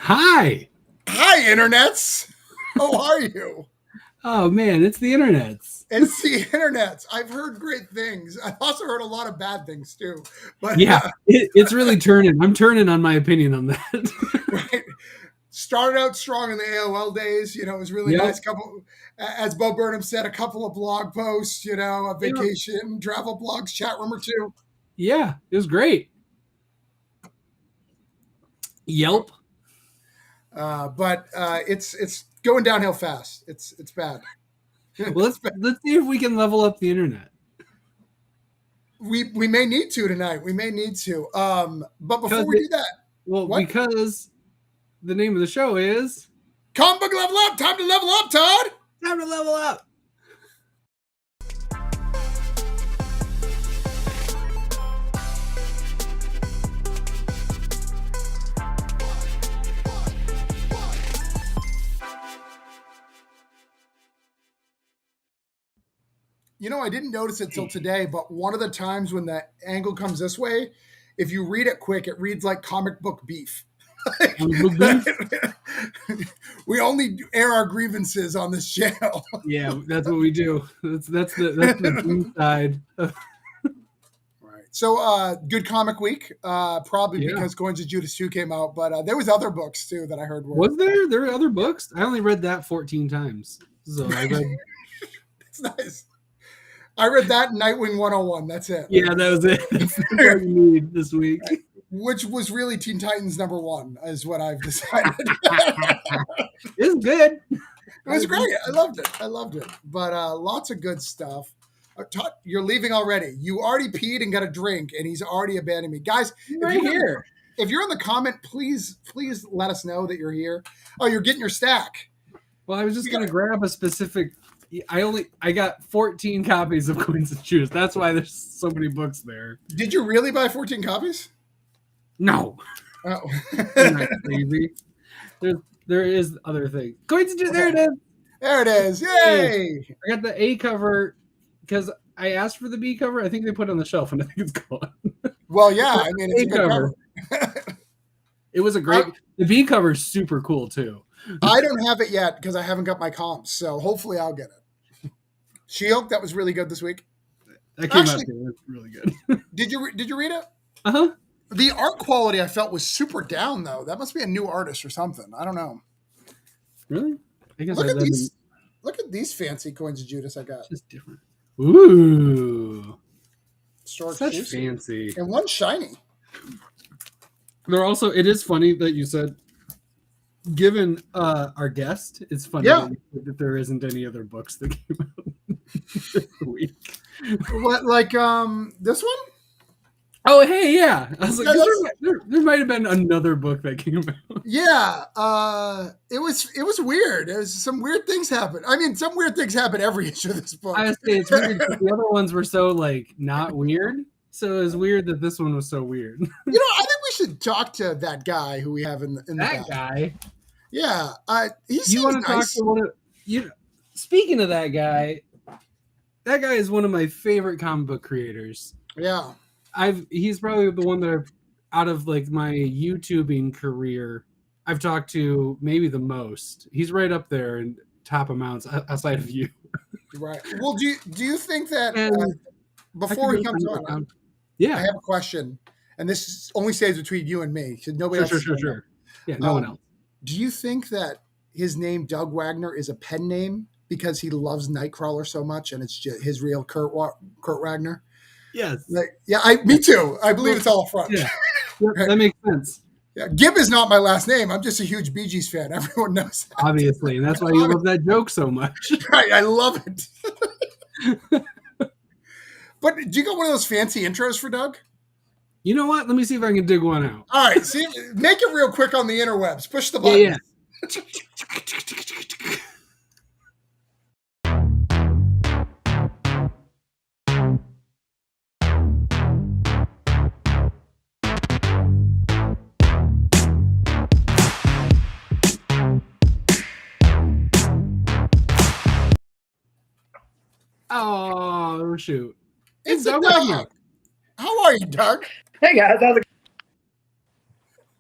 Hi. Hi, internets. How are you? Oh man, it's the internets. It's the internets. I've heard great things. I've also heard a lot of bad things too. But Yeah, it's really turning. I'm turning on my opinion on that. right, started out strong in the AOL days. It was really Yep. nice. As Bo Burnham said, a couple of blog posts. A Yep. vacation, travel blogs, chat room or two. Yeah, it was great. Yelp. But it's going downhill fast. It's bad. Well, It's bad. let's see if we can level up the internet. We may need to tonight. We may need to. But before Because we do that, what? because the name of the show is Comic book level up. Time to level up, Todd. Time to Level Up. I didn't notice it till today, but one of the times when the angle comes this way, if you read it quick, it reads like comic book beef. We only air our grievances on this channel. Yeah, that's what we do. That's the B side. Right. So, good comic week. Probably Yeah. because Coins of Judas 2 came out, but there was other books too that I heard were. Was there? There were other books? I only read that 14 times. So I read. It's nice. I read that Nightwing 101. That's it. Yeah, that was it. That's what you need this week. Which was really Teen Titans #1, is what I've decided. It's good. It was great. I loved it. But lots of good stuff. Todd, you're leaving already. You already peed and got a drink, and he's already abandoned me. Guys, Right here. If you're in the comment, please let us know that you're here. Oh, you're getting your stack. Well, I was just going to grab a specific. I got 14 copies of Coins and Judas. That's why there's so many books there. Did you really buy 14 copies? No. Oh. I'm not crazy. There is other things. Coins and Judas. There it is. There it is. Yay! I got the A cover because I asked for the B cover. I think they put it on the shelf, and I think it's gone. Well, yeah. I mean, it's a good cover. It was a great. The B cover is super cool too. I don't have it yet because I haven't got my comps, so hopefully I'll get it. She-Hulk, that was really good this week. That came out too. That's really good. Did you read it? Uh-huh. The art quality I felt was super down though. That must be a new artist or something. I don't know. Really? I guess look at these fancy Coins of Judas I got. It's just different. Ooh. Such fancy. And one shiny. They're also, it is funny that you said, given our guest, it's funny that there isn't any other books that came out this week. What, like this one? Oh, hey, yeah. I was like, there might have been another book that came out. Yeah. It was weird. It was some weird things happen. I mean, some weird things happen every issue of this book. I would say it's weird because the other ones were so not weird. So it was weird that this one was so weird. I think we should talk to that guy who we have in the that guy. Yeah. He seems you want to nice. talk to speaking of that guy is one of my favorite comic book creators. Yeah. He's probably the one that out of my YouTubing career, I've talked to maybe the most. He's right up there in top amounts outside of you. Right. Well, do you think that before he comes on, yeah, I have a question, and this only stays between you and me. Nobody else. Sure. Yeah, no one else. Do you think that his name Doug Wagner is a pen name because he loves Nightcrawler so much, and it's just his real Kurt Wagner? Yes. Me too. I believe it's all front. Yeah, right. That makes sense. Yeah, Gibb is not my last name. I'm just a huge Bee Gees fan. Everyone knows that. Obviously, and that's why you love that joke so much. Right, I love it. But do you got one of those fancy intros for Doug? You know what? Let me see if I can dig one out. All right, see, make it real quick on the interwebs. Push the button. Yeah. Oh, shoot. It's Doug Wagner. How are you, Doug? Hey, guys. How's it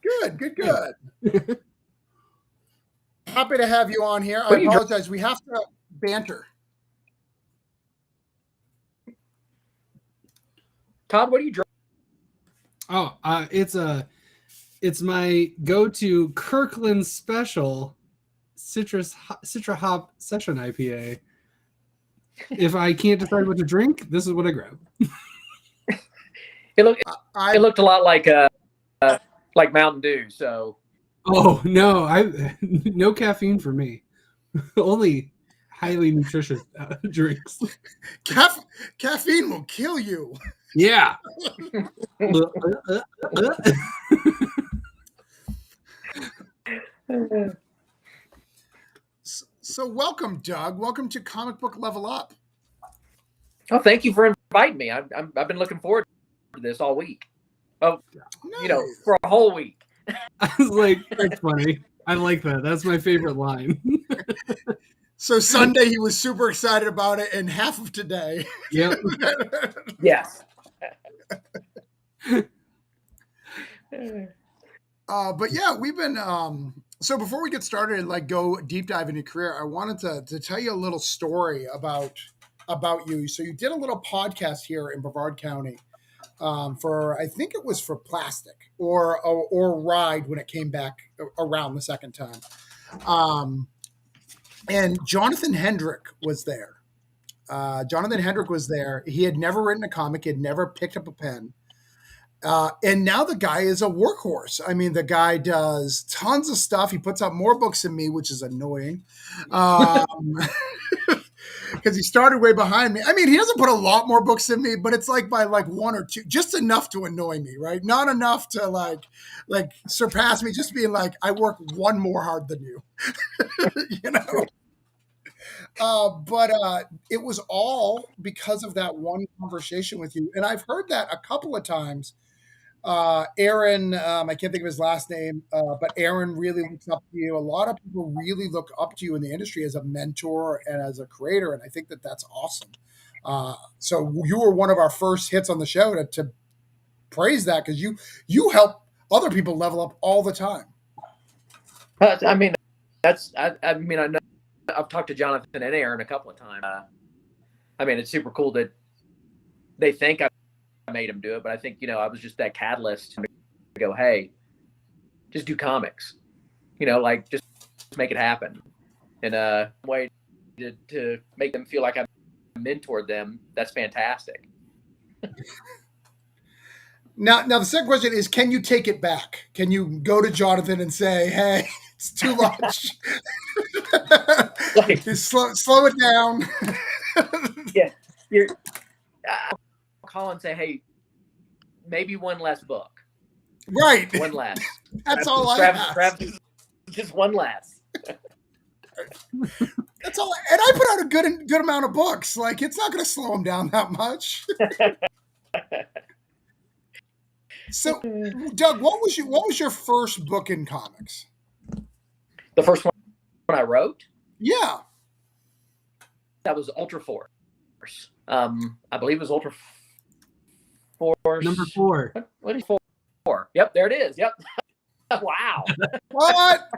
going? Good. happy to have you on here. I apologize. We have to banter. Todd, what do you drink? Oh, it's my go-to Kirkland Special Citra Hop Session IPA. If I can't decide what to drink, this is what I grab. It looked a lot like Mountain Dew. So. Oh no, no caffeine for me. Only highly nutritious drinks. Caffeine will kill you. Yeah. So welcome, Doug. Welcome to Comic Book Level Up. Oh, thank you for inviting me. I've been looking forward to this all week. Oh, nice. For a whole week. I was like, that's funny. I like that. That's my favorite line. So Sunday he was super excited about it, and half of today. Yep. Yes. But yeah, we've been. So before we get started and like go deep dive into your career, I wanted to tell you a little story about you. So you did a little podcast here in Brevard County. I think it was for Plastic or Ride when it came back around the second time. And Jonathan Hendrick was there. He had never written a comic. He had never picked up a pen. And now the guy is a workhorse. I mean, the guy does tons of stuff. He puts out more books than me, which is annoying. Because he started way behind me. I mean, he doesn't put a lot more books than me, but it's like by like one or two, just enough to annoy me, right? Not enough to like surpass me, just being like, I work one more hard than you, you know? But it was all because of that one conversation with you. And I've heard that a couple of times. Aaron, I can't think of his last name, but Aaron really looks up to you. A lot of people really look up to you in the industry as a mentor and as a creator, and I think that that's awesome. So you were one of our first hits on the show to praise that, because you help other people level up all the time. I mean, I know I've talked to Jonathan and Aaron a couple of times. I mean, it's super cool that they think I made him do it, but I think, I was just that catalyst to go, hey, just do comics, like just make it happen. And a way to make them feel like I mentored them, that's fantastic. Now the second question is, can you take it back? Can you go to Jonathan and say, hey, it's too much? slow it down. Yeah. I'll call and say, hey, maybe one less book. Right. One less. That's all I ask. Just one less. That's all. And I put out a good amount of books. Like, it's not going to slow them down that much. So, Doug, what was your first book in comics? The first one I wrote? Yeah. That was Ultra Force. I believe it was Ultra Force. Number 4. What is 4? Yep, there it is. Yep. Wow. What?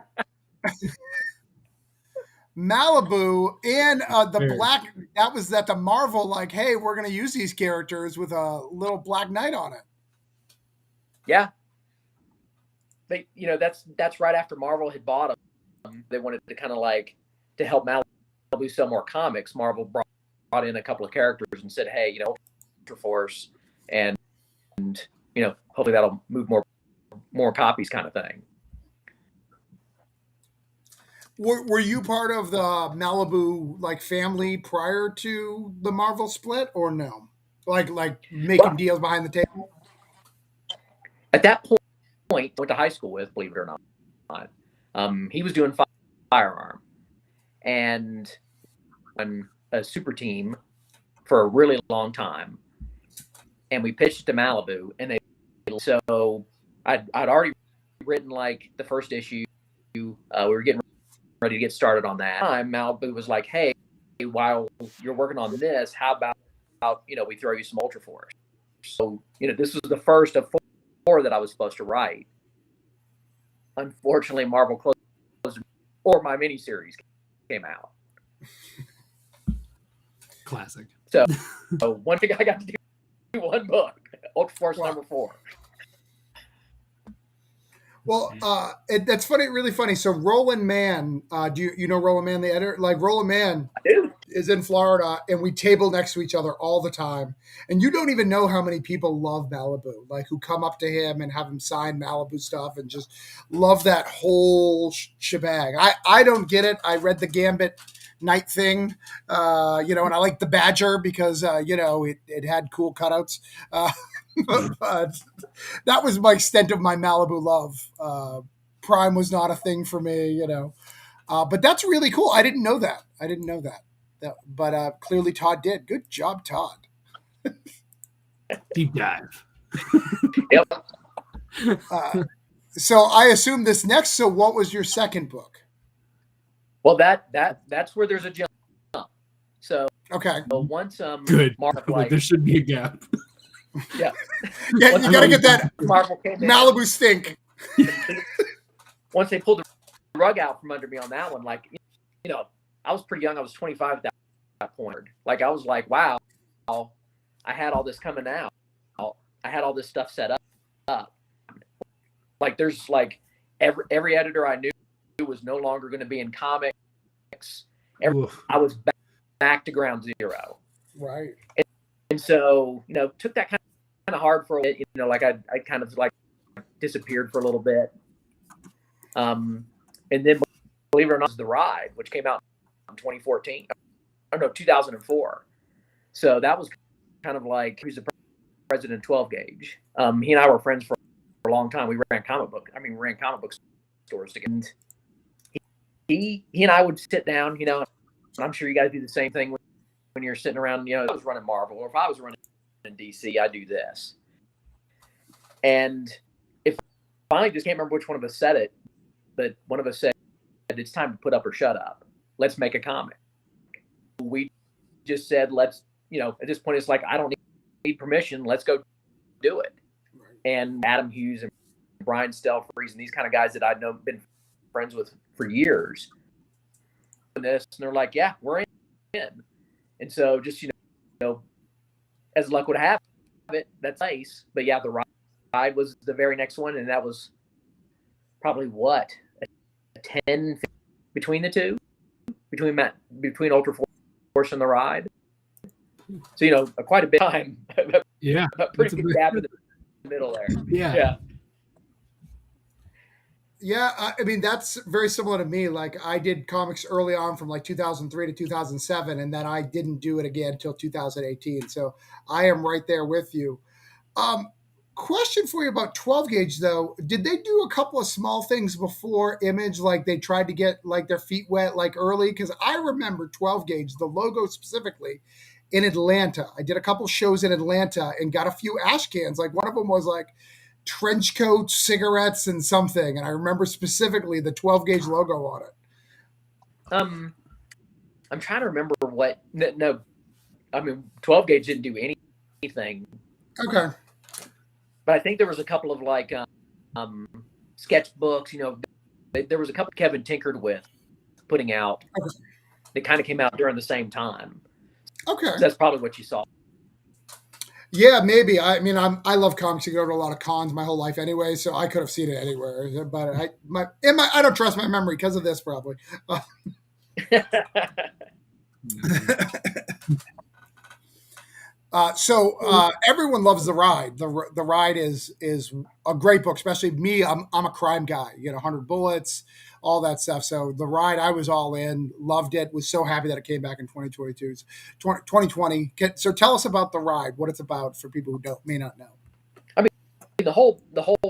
Malibu and the black, that was at the Marvel, like, hey, we're going to use these characters with a little Black Knight on it. Yeah. They, that's right after Marvel had bought them. They wanted to kind of like to help Malibu sell more comics. Marvel brought in a couple of characters and said, hey, Ultra Force, and hopefully that'll move more copies, kind of thing. Were you part of the Malibu like family prior to the Marvel split, or no? Like making deals behind the table? At that point, I went to high school with, believe it or not. He was doing firearm and on a super team for a really long time, and we pitched to Malibu, and so I'd already written like the first issue. We were getting ready to get started on that. Malibu was like, hey, while you're working on this, how about we throw you some Ultra Force? So this was the first of 4 that I was supposed to write. Unfortunately, Marvel closed or my miniseries came out. Classic. So one thing I got to do one book, Ultra Force Wow. number 4. Well, that's funny, really funny. So Roland Mann, do you know Roland Mann, the editor? Like Roland Mann I do. is in Florida, and we table next to each other all the time. And you don't even know how many people love Malibu, like who come up to him and have him sign Malibu stuff and just love that whole shebang. I don't get it. I read the Gambit Night thing, and I like the Badger because, it had cool cutouts. But that was my extent of my Malibu love. Prime was not a thing for me, but that's really cool. I didn't know that. But clearly Todd did. Good job, Todd. Deep dive. Yep. So I assume this next. So what was your second book? Well, that's where there's a jump. So Okay. once Good. Mark, Like, there should be a gap. yeah, Yeah, you got to get that Marvel came in, Malibu stink. once they pulled the rug out from under me on that one, like, I was pretty young. I was 25 at that point. Like, I was like, wow, I had all this coming out. I had all this stuff set up. Like, there's like every editor I knew was no longer going to be in comics. I was back to ground zero. Right. And so, took that kind of hard for a bit. Like I kind of like disappeared for a little bit. And then, believe it or not, was The Ride, which came out in 2014. Oh no, 2004. So that was kind of like he was the president of 12 Gauge. He and I were friends for a long time. We ran comic book stores together. And he and I would sit down, and I'm sure you guys do the same thing when you're sitting around, if I was running Marvel or if I was running in DC, I do this. And if finally just can't remember which one of us said it, but one of us said, it's time to put up or shut up. Let's make a comic. We just said, let's, at this point, it's like, I don't need permission. Let's go do it. And Adam Hughes and Brian Stelfreeze and these kind of guys that I'd been friends with for years. And they're like, yeah, we're in. And so just, as luck would have it, that's nice. But yeah, The Ride was the very next one. And that was probably a 10 between the two, between Ultra Force and The Ride. So, quite a bit of time. Yeah. A pretty big gap in the middle there. Yeah. Yeah, I mean, that's very similar to me. Like, I did comics early on from like 2003 to 2007, and then I didn't do it again until 2018. So I am right there with you. Question for you about 12 Gauge, though. Did they do a couple of small things before Image? Like, they tried to get like their feet wet like early? Because I remember 12 Gauge, the logo specifically, in Atlanta. I did a couple shows in Atlanta and got a few ash cans. Like, one of them was like trench coats, cigarettes, and something. And I remember specifically the 12 Gauge logo on it. I'm trying to remember what. No, I mean, 12 Gauge didn't do anything. Okay. But I think there was a couple of like sketchbooks. There was a couple Kevin tinkered with putting out. Okay. That kind of came out during the same time. Okay. So that's probably what you saw. Yeah, maybe. I mean, I love comics. I go to a lot of cons my whole life anyway, so I could have seen it anywhere. But I don't trust my memory because of this, probably. So everyone loves The Ride. The Ride is a great book, especially me. I'm a crime guy. 100 Bullets, all that stuff. So The Ride, I was all in, loved it, was so happy that it came back in 2022. 2020. So tell us about The Ride, what it's about for people who may not know. I mean, the whole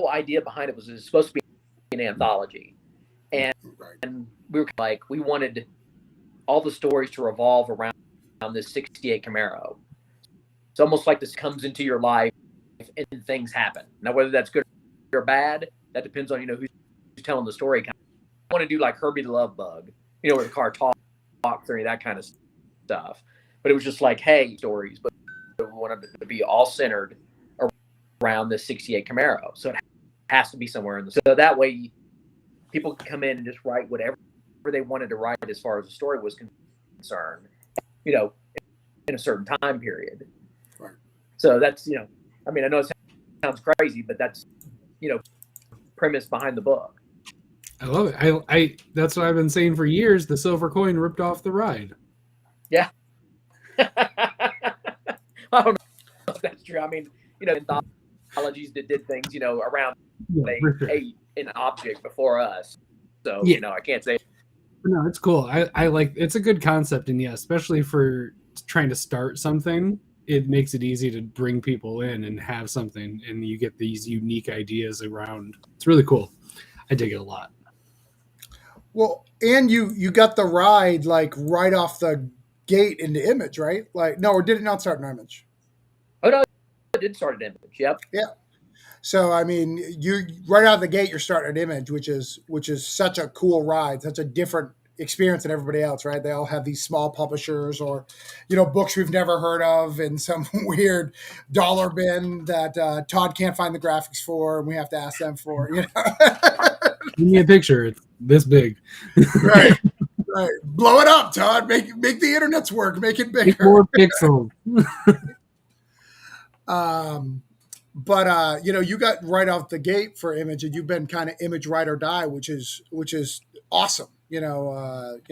idea behind it was supposed to be an anthology, and we were like, we wanted all the stories to revolve around this 68 Camaro. It's almost like this comes into your life and things happen. Now, whether that's good or bad, that depends on, who's telling the story. I want to do like Herbie the Love Bug, where the car talks or any of that kind of stuff. But it was just like, hey, stories, but we wanted it to be all centered around the 68 Camaro. So it has to be somewhere in the. So that way people can come in and just write whatever they wanted to write as far as the story was concerned, you know, in a certain time period. Right. So that's, you know, I mean, I know it sounds crazy, but that's, you know, premise behind the book. I love it. I that's what I've been saying for years. The silver coin ripped off the ride. Yeah. I don't know if that's true. I mean, you know, anthologies that did things, you know, around an object before us. So, you know, I can't say. No, it's cool. I like, it's a good concept, and yeah, especially for trying to start something, it makes it easy to bring people in and have something, and you get these unique ideas around. It's really cool. I dig it a lot. Well, and you got the ride like right off the gate into Image, right? Like, no, or did it not start in Image? Oh no, it did start at Image. Yep. Yeah. So I mean, you right out of the gate, you're starting at Image, which is such a cool ride, such a different experience than everybody else, right? They all have these small publishers or, you know, books we've never heard of in some weird dollar bin that Todd can't find the graphics for, and we have to ask them for. You know, give me a picture. It's this big. Right. Right. Blow it up, Todd. Make the internet's work. Make it bigger. Make more pixels. But you know, you got right off the gate for Image, and you've been kind of Image ride or die, which is awesome. You know,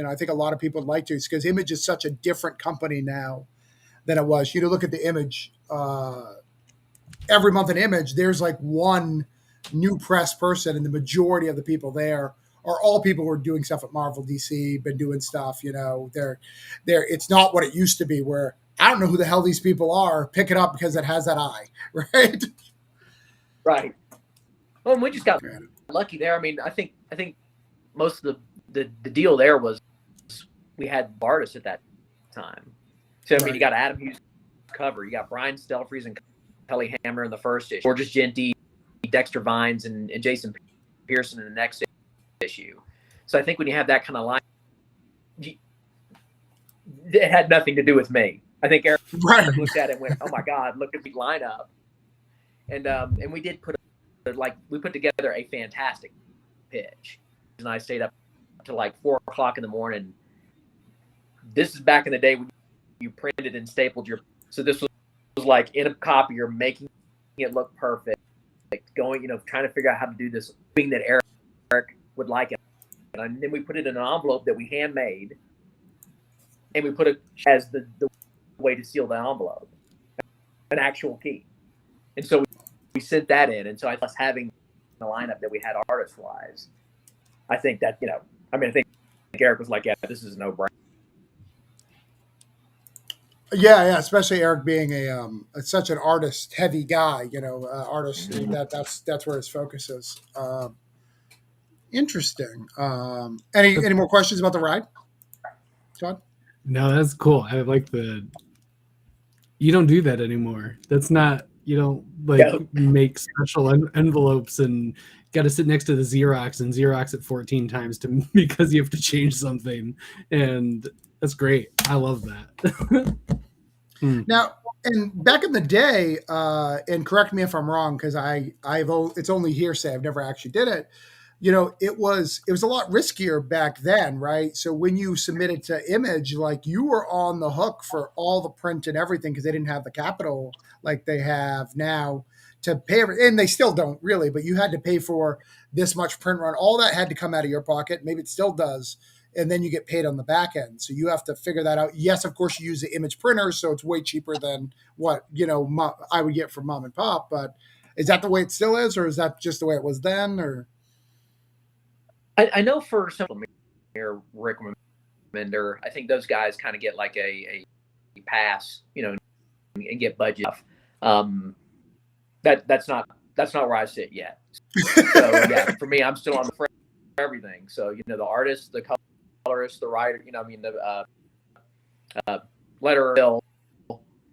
I think a lot of people would like to, because Image is such a different company now than it was. You know, look at the Image. Every month in Image, there's like one new press person, and the majority of the people there are all people who are doing stuff at Marvel, DC, been doing stuff. You know, they're it's not what it used to be, where I don't know who the hell these people are. Pick it up because it has that eye, right? Right. Well, we just got lucky there. I mean, I think most of the deal there was we had artists at that time. So I mean, you got Adam Hughes cover, you got Brian Stelfreeze and Kelly Hamner in the first issue, Georges Genty, Dexter Vines, and Jason Pearson in the next issue. So I think when you have that kind of line, it had nothing to do with me. I think Eric looked at it and went, "Oh my God, look at the lineup," and we did put together a fantastic pitch. And I stayed up to like 4:00 in the morning. This is back in the day when you printed and stapled your. So this was like in a copier, making it look perfect, like going, you know, trying to figure out how to do this thing that Eric would like it, and then we put it in an envelope that we handmade, and we put it as the way to seal the envelope, an actual key. And so we sent that in. And so I was having the lineup that we had artist wise. I think that, you know, I mean, I think Eric was like, yeah, this is a no-brainer. Yeah, especially Eric being such an artist heavy guy, you know, artist that's where his focus is. Interesting. Any more questions about the ride, Todd? No, that's cool. I like you don't do that anymore. That's not, you don't like make special envelopes and got to sit next to the Xerox and Xerox it 14 times because you have to change something. And that's great. I love that. Now, and back in the day, and correct me if I'm wrong, because it's only hearsay. I've never actually did it. You know, it was a lot riskier back then, right? So when you submitted to Image, like you were on the hook for all the print and everything because they didn't have the capital like they have now to pay, and they still don't really, but you had to pay for this much print run. All that had to come out of your pocket. Maybe it still does. And then you get paid on the back end. So you have to figure that out. Yes, of course, you use the Image printer, so it's way cheaper than what, you know, I would get from mom and pop. But is that the way it still is, or is that just the way it was then? Or I know for some here, Rick Remender, I think those guys kind of get like a pass, you know, and get budget. That's not where I sit yet. So yeah, for me, I'm still on the front for everything. So, you know, the artist, the colorist, the writer, you know, I mean, the letter bill,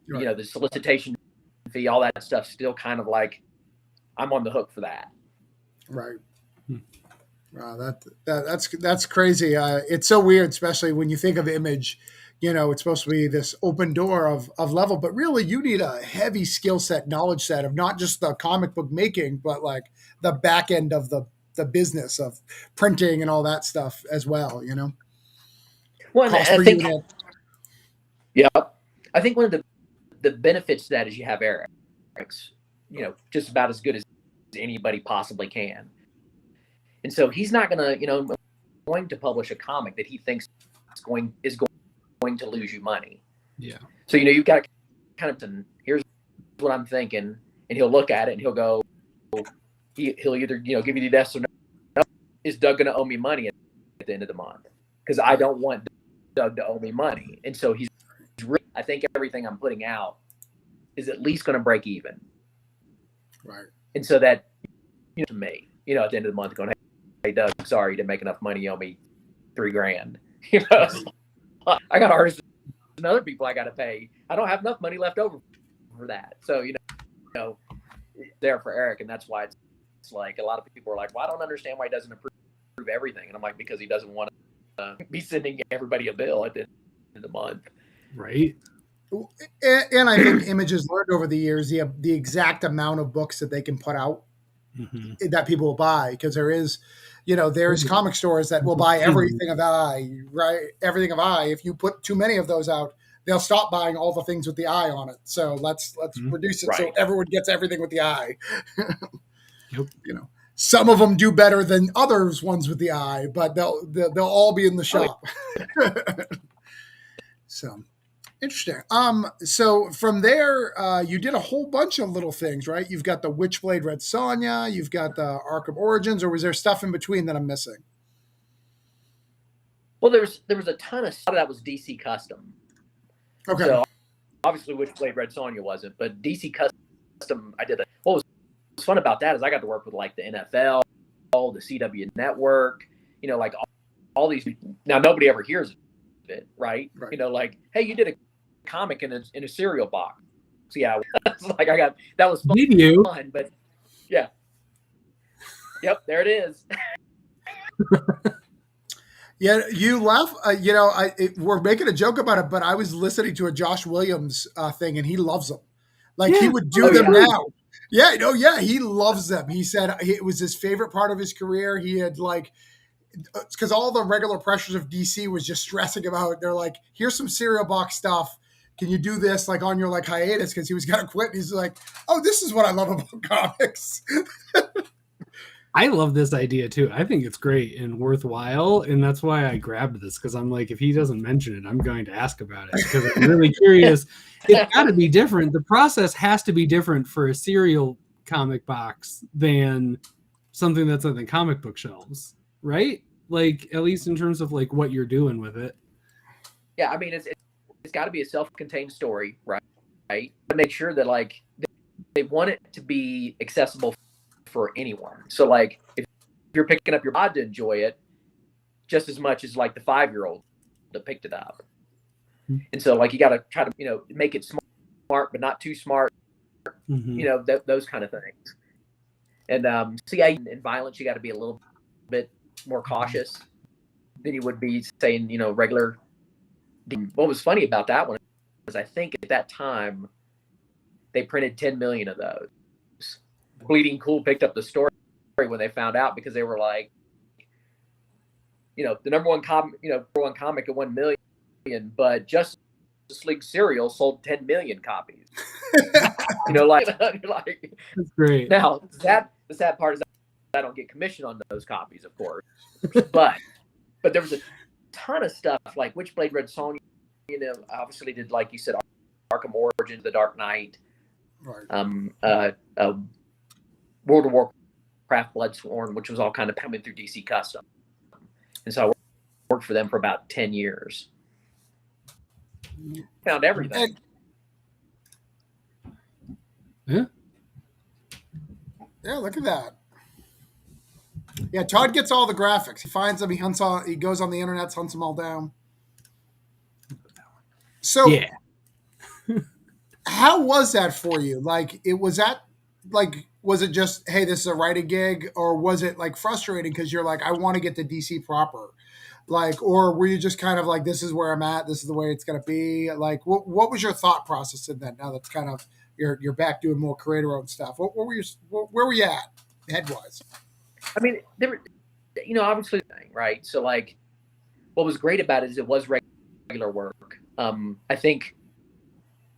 you know, the solicitation fee, all that stuff, still kind of like I'm on the hook for that. Right. Wow, that's crazy. It's so weird, especially when you think of Image. You know, it's supposed to be this open door of level, but really you need a heavy skill set, knowledge set of not just the comic book making, but like the back end of the the business of printing and all that stuff as well. Well, Cost I per think, unit. yeah, I think one of the benefits to that is you have Eric's, just about as good as anybody possibly can. And so he's not going to publish a comic that he thinks is going to lose you money. Yeah. So, you've got to kind of, here's what I'm thinking, and he'll look at it and he'll go, he'll either, give you the yes or no. Is Doug going to owe me money at the end of the month? Because I don't want Doug to owe me money. And so I think everything I'm putting out is at least going to break even. Right. And so that, to me, at the end of the month going, hey, Doug, sorry, you didn't make enough money. You owe me $3,000. I got artists and other people I got to pay. I don't have enough money left over for that. So, there for Eric. And that's why it's like a lot of people are like, well, I don't understand why he doesn't approve everything. And I'm like, because he doesn't want to be sending everybody a bill at the end of the month. Right. And I think Image has learned over the years the exact amount of books that they can put out that people will buy, because there's comic stores that will buy everything of I, right? Everything of I. If you put too many of those out, they'll stop buying all the things with the I on it. So let's reduce it so everyone gets everything with the I. Yep. Some of them do better than others ones with the I, but they'll all be in the shop. So interesting. So from there, you did a whole bunch of little things, right? You've got the Witchblade Red Sonja, you've got the Arkham Origins, or was there stuff in between that I'm missing? Well, there was a ton of stuff that was DC custom. Okay. So obviously Witchblade Red Sonja wasn't, but DC custom, I did. What was fun about that is I got to work with like the NFL, the CW Network, like all these. Now nobody ever hears of it, right? Like, hey, you did a comic in a cereal box. So yeah, like that was fun. Did you? But yeah, yep, there it is. Yeah, you laugh. We're making a joke about it, but I was listening to a Josh Williams thing, and he loves them. Like he would do them now. Yeah, he loves them. He said it was his favorite part of his career. He had because all the regular pressures of DC was just stressing about. They're like, here's some cereal box stuff. Can you do this like on your hiatus? Because he was gonna quit. And he's like, oh, this is what I love about comics. I love this idea too. I think it's great and worthwhile, and that's why I grabbed this, because I'm like, if he doesn't mention it, I'm going to ask about it, because I'm really curious. It's got to be different. The process has to be different for a serial comic box than something that's on the comic book shelves, right? Like, at least in terms of like what you're doing with it. Yeah, I mean, it's got to be a self-contained story, right? To make sure that like they want it to be accessible for anyone. So like if you're picking up your pod to enjoy it just as much as like the 5-year-old that picked it up. And so like you got to try to make it smart but not too smart. Those kind of things. And in violence you got to be a little bit more cautious than you would be saying regular. What was funny about that one is I think at that time they printed 10 million of those. Bleeding Cool picked up the story when they found out, because they were like, the number one comic at 1 million, but Justice League cereal sold 10 million copies. Like That's great. Now the sad part is I don't get commission on those copies, of course, but there was a ton of stuff like Witchblade Red Sonja, obviously did, like you said, Arkham Origins, The Dark Knight, right. World of Warcraft Bloodsworn, which was all kind of coming through DC Custom. And so I worked for them for about 10 years. Found everything. Yeah. Yeah, look at that. Yeah, Todd gets all the graphics. He finds them, he goes on the internet, hunts them all down. So yeah. How was that for you? Like, was it just, hey, this is a writing gig, or was it like frustrating because you're like, I want to get to DC proper? Like, or were you just kind of like, this is where I'm at, this is the way it's going to be? Like, what was your thought process in that? Now that's kind of, you're back doing more creator owned stuff. Where were you at head wise? I mean, there were, obviously, right? So like, what was great about it is it was regular work. I think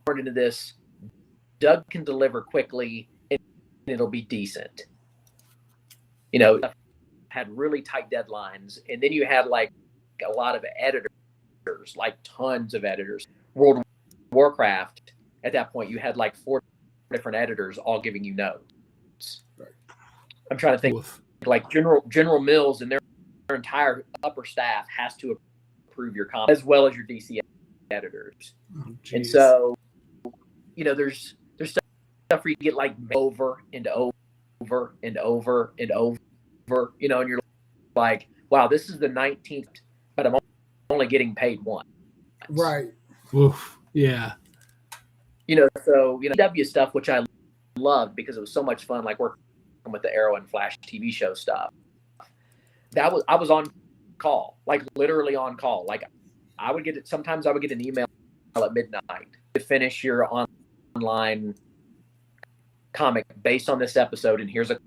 into this, Doug can deliver quickly and it'll be decent. Had really tight deadlines, and then you had like a lot of editors, like tons of editors. World of Warcraft, at that point, you had like 4 different editors all giving you notes. Right. I'm trying to think. Oof. Like General Mills and their entire upper staff has to approve your comments as well as your DC editors. Oh, and so, there's stuff where you get like over and over and over and over, and you're like, wow, this is the 19th, but I'm only getting paid once. Right. Oof. Yeah. So W stuff, which I loved because it was so much fun, like working with the Arrow and Flash TV show stuff. I was on call, like literally on call. Like sometimes I would get an email at midnight to finish your online comic based on this episode, and here's a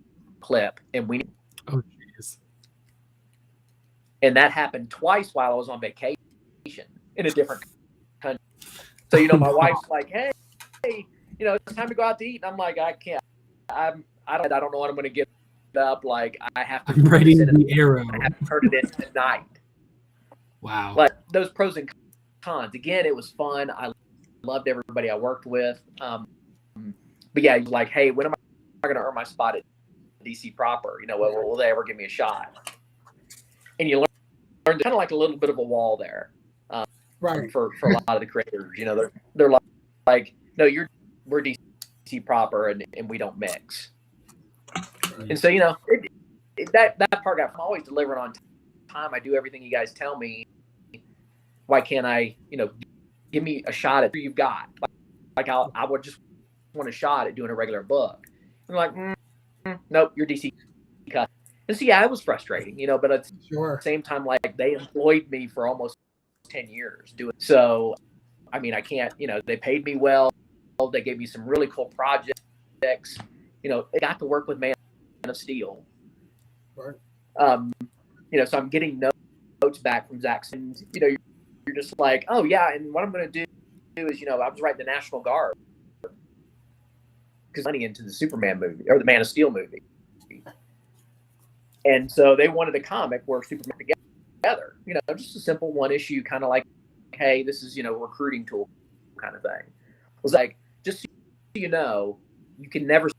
clip, and we. Oh, jeez. And that happened twice while I was on vacation in a different country. So my wife's like, "Hey, it's time to go out to eat," and I'm like, "I can't. I don't know what I'm going to get up. Like I have to. I'm writing the Arrow. I have to turn it in tonight." Wow. Like those pros and cons. Again, it was fun. I loved everybody I worked with. But yeah, he's like, "Hey, when am I going to earn my spot at DC proper? Will they ever give me a shot?" And you learn kind of like a little bit of a wall there, right? For a lot of the creators, they're like, "No, we're DC proper, and we don't mix." Right. And so that part I'm always delivering on time. I do everything you guys tell me. Why can't I? Give me a shot at what you've got. Like I would just want a shot at doing a regular book. I'm like, nope, you're DC cut. And so yeah, it was frustrating, but at the same time, like they employed me for almost 10 years doing. So, I mean, I can't. They paid me well. They gave me some really cool projects. I got to work with Man of Steel. Right. So I'm getting notes back from Zach. And you're just like, oh yeah, and what I'm going to do is, I was writing the National Guard because money into the Superman movie or the Man of Steel movie. And so they wanted a comic where Superman together, just a simple one issue, kind of like, hey, this is, recruiting tool kind of thing. It was like, just so you can never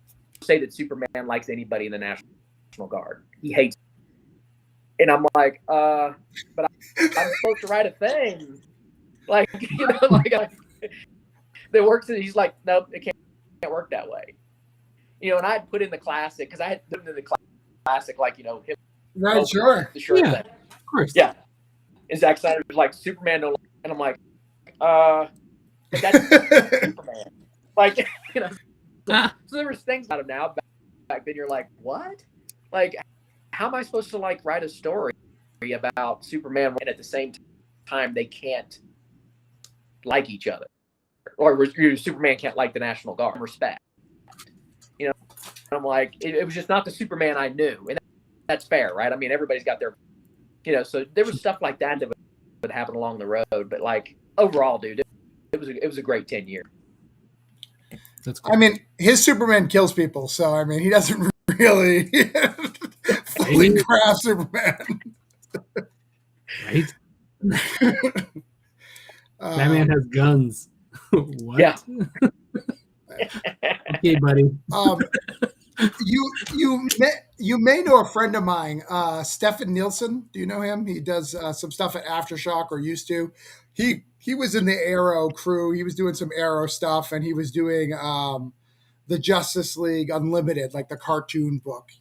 say that Superman likes anybody in the National Guard. He hates. And I'm like, but I'm supposed to write a thing. Like, that works. And he's like, nope, it can't work that way. And I'd put in the classic because I had put in the classic, like, him. Right, sure. The shirt thing. Of course. Yeah. And Zack Snyder was like, Superman, no. And I'm like, that's Superman. Like, so there was things out of now. Back then, you're like, what? Like, how am I supposed to like write a story about Superman and at the same time they can't like each other, or Superman can't like the National Guard? Respect. I'm like, it was just not the Superman I knew, and that's fair, right? I mean, everybody's got their, so there was stuff like that would happen along the road, but like overall, dude, it was a great 10 years. That's cool. I mean, his Superman kills people, so I mean, he doesn't really fully craft Superman. Right? Batman has guns. What? Yeah. Okay, buddy. You may know a friend of mine, Stefan Nielsen. Do you know him? He does some stuff at Aftershock, or used to. He was in the Arrow crew. He was doing some Arrow stuff, and he was doing the Justice League Unlimited, like the cartoon book,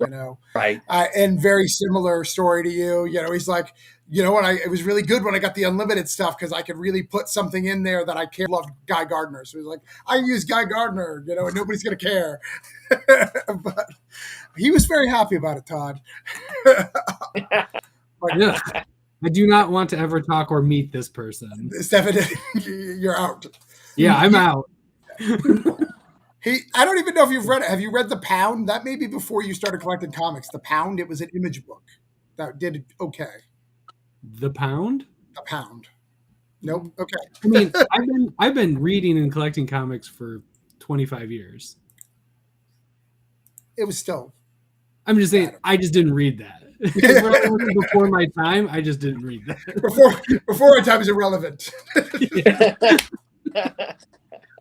Right. And very similar story to you. He's like, it was really good when I got the Unlimited stuff because I could really put something in there that I care. Loved Guy Gardner. So he's like, I use Guy Gardner, and nobody's going to care. But he was very happy about it, Todd. Yeah. I do not want to ever talk or meet this person. Stefan, you're out. Yeah, I'm out. I don't even know if you've read it. Have you read The Pound? That may be before you started collecting comics. The Pound, it was an image book that did okay. The Pound? The Pound. Nope. Okay. I mean, I've been reading and collecting comics for 25 years. It was still. I'm just saying, I just didn't read that. Before my time, I just didn't read that. Before our time is irrelevant.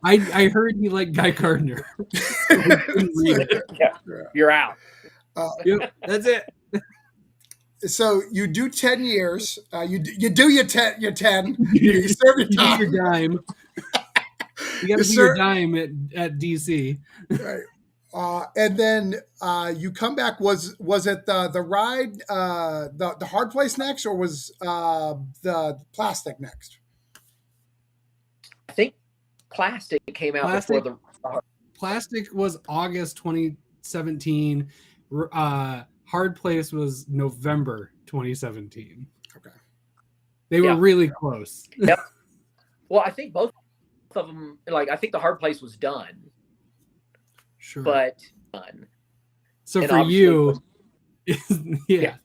I heard you like Guy Gardner. So I didn't read it. Yeah. You're out. Yep, that's it. So you do 10 years. You do your 10. You serve your time. You do your dime. You got to do your dime at DC. Right. And then you come back. Was it the ride, the hard place next, or was the plastic next? I think plastic came out before the. Plastic was August 2017. Hard Place was November 2017. Okay. They were really close. Yep. Well, I think both of them, like, I think the Hard Place was done. Sure. But done. So and for you, yeah.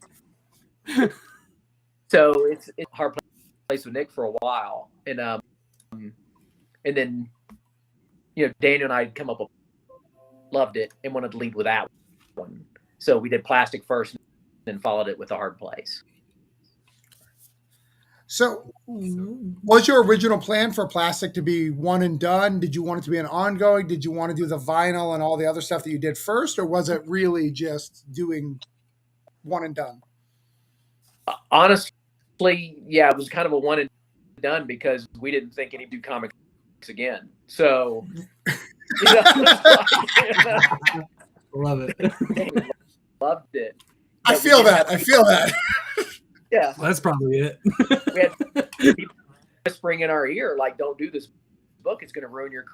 So it's Hard Place with Nick for a while. And then, Daniel and I had come up with, loved it, and wanted to lead with that one. So we did Plastic first, and then followed it with the Hard Place. So was your original plan for Plastic to be one and done? Did you want it to be an ongoing? Did you want to do the vinyl and all the other stuff that you did first? Or was it really just doing one and done? Honestly, yeah, it was kind of a one and done because we didn't think he'd do comics again. So, love it. Loved it. I feel that. Yeah. Well, that's probably it. We had people whispering in our ear, like, don't do this book. It's going to ruin your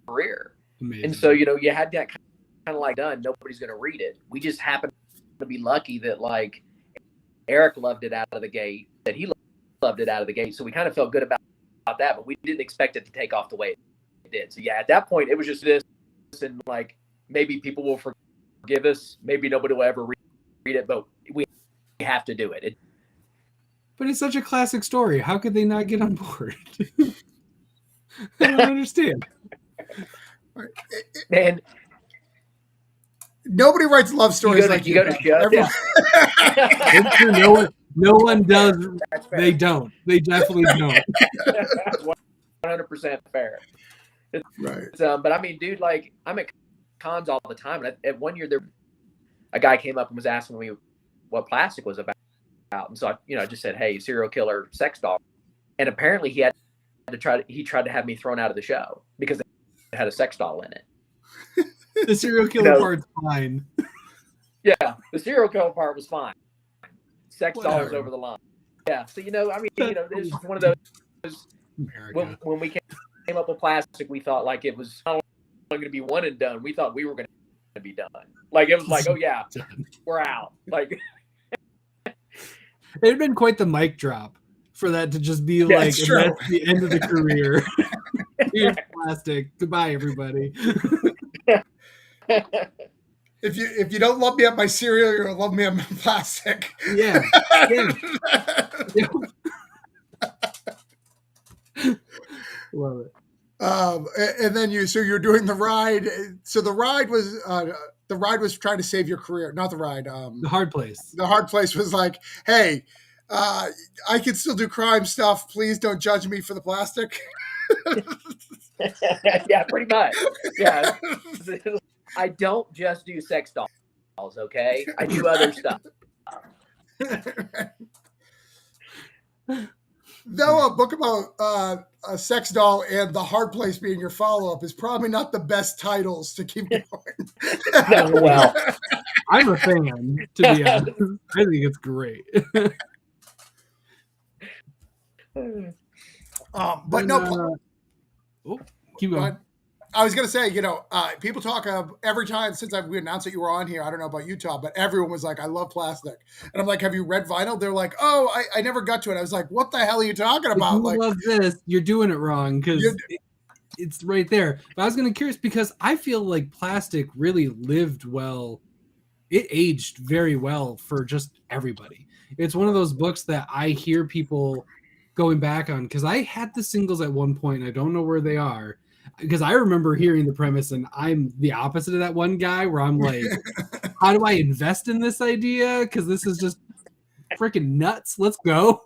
career. Amazing. And so, you had that kind of like done. Nobody's going to read it. We just happened to be lucky that, like, Eric loved it out of the gate, that he loved it out of the gate. So we kind of felt good about that, but we didn't expect it to take off the way it did. So, yeah, at that point, it was just this, and, like, maybe people will forgive us. Maybe nobody will ever read it, but we have to do it. But it's such a classic story. How could they not get on board? I don't understand. And nobody writes love stories like you. Go to show. Yeah. No one does. They don't. They definitely don't. 100% fair. Right. But I mean, dude, like, I'm at cons all the time. And at one year, a guy came up and was asking me what Plastic was about. And so I just said, hey, serial killer sex doll. And apparently he tried to have me thrown out of the show because it had a sex doll in it. The serial killer part's fine. Yeah, the serial killer part was fine. Sex doll was over the line. Yeah, so it's just one of those. When we came up with Plastic, we thought like it was not only going to be one and done. We thought we were going to be done. Like it was like, oh yeah, we're out. Like it had been quite the mic drop for that to just be like, and that's the end of the career. Here's Plastic. Goodbye, everybody. If you don't love me at my cereal, you're gonna love me at my Plastic. Yeah. Love it. And then you're doing the ride. So the ride was trying to save your career, not the ride. The Hard Place. The Hard Place was like, hey, I can still do crime stuff. Please don't judge me for the Plastic. Yeah, pretty much. Yeah. I don't just do sex dolls, okay? I do other stuff. Though a book about a sex doll and the Hard Place being your follow-up is probably not the best titles to keep going. No, well, I'm a fan, to be honest. I think it's great. But no. Keep going. I was going to say, people talk every time since we announced that you were on here. I don't know about Utah, but everyone was like, I love Plastic. And I'm like, have you read vinyl? They're like, oh, I never got to it. I was like, what the hell are you talking about? If you love this, you're doing it wrong because it's right there. But I was gonna curious because I feel like plastic really lived well. It aged very well for just everybody. It's one of those books that I hear people going back on because I had the singles at one point and I don't know where they are because I remember hearing the premise and I'm the opposite of that one guy where I'm like, how do I invest in this idea? Because this is just freaking nuts. Let's go.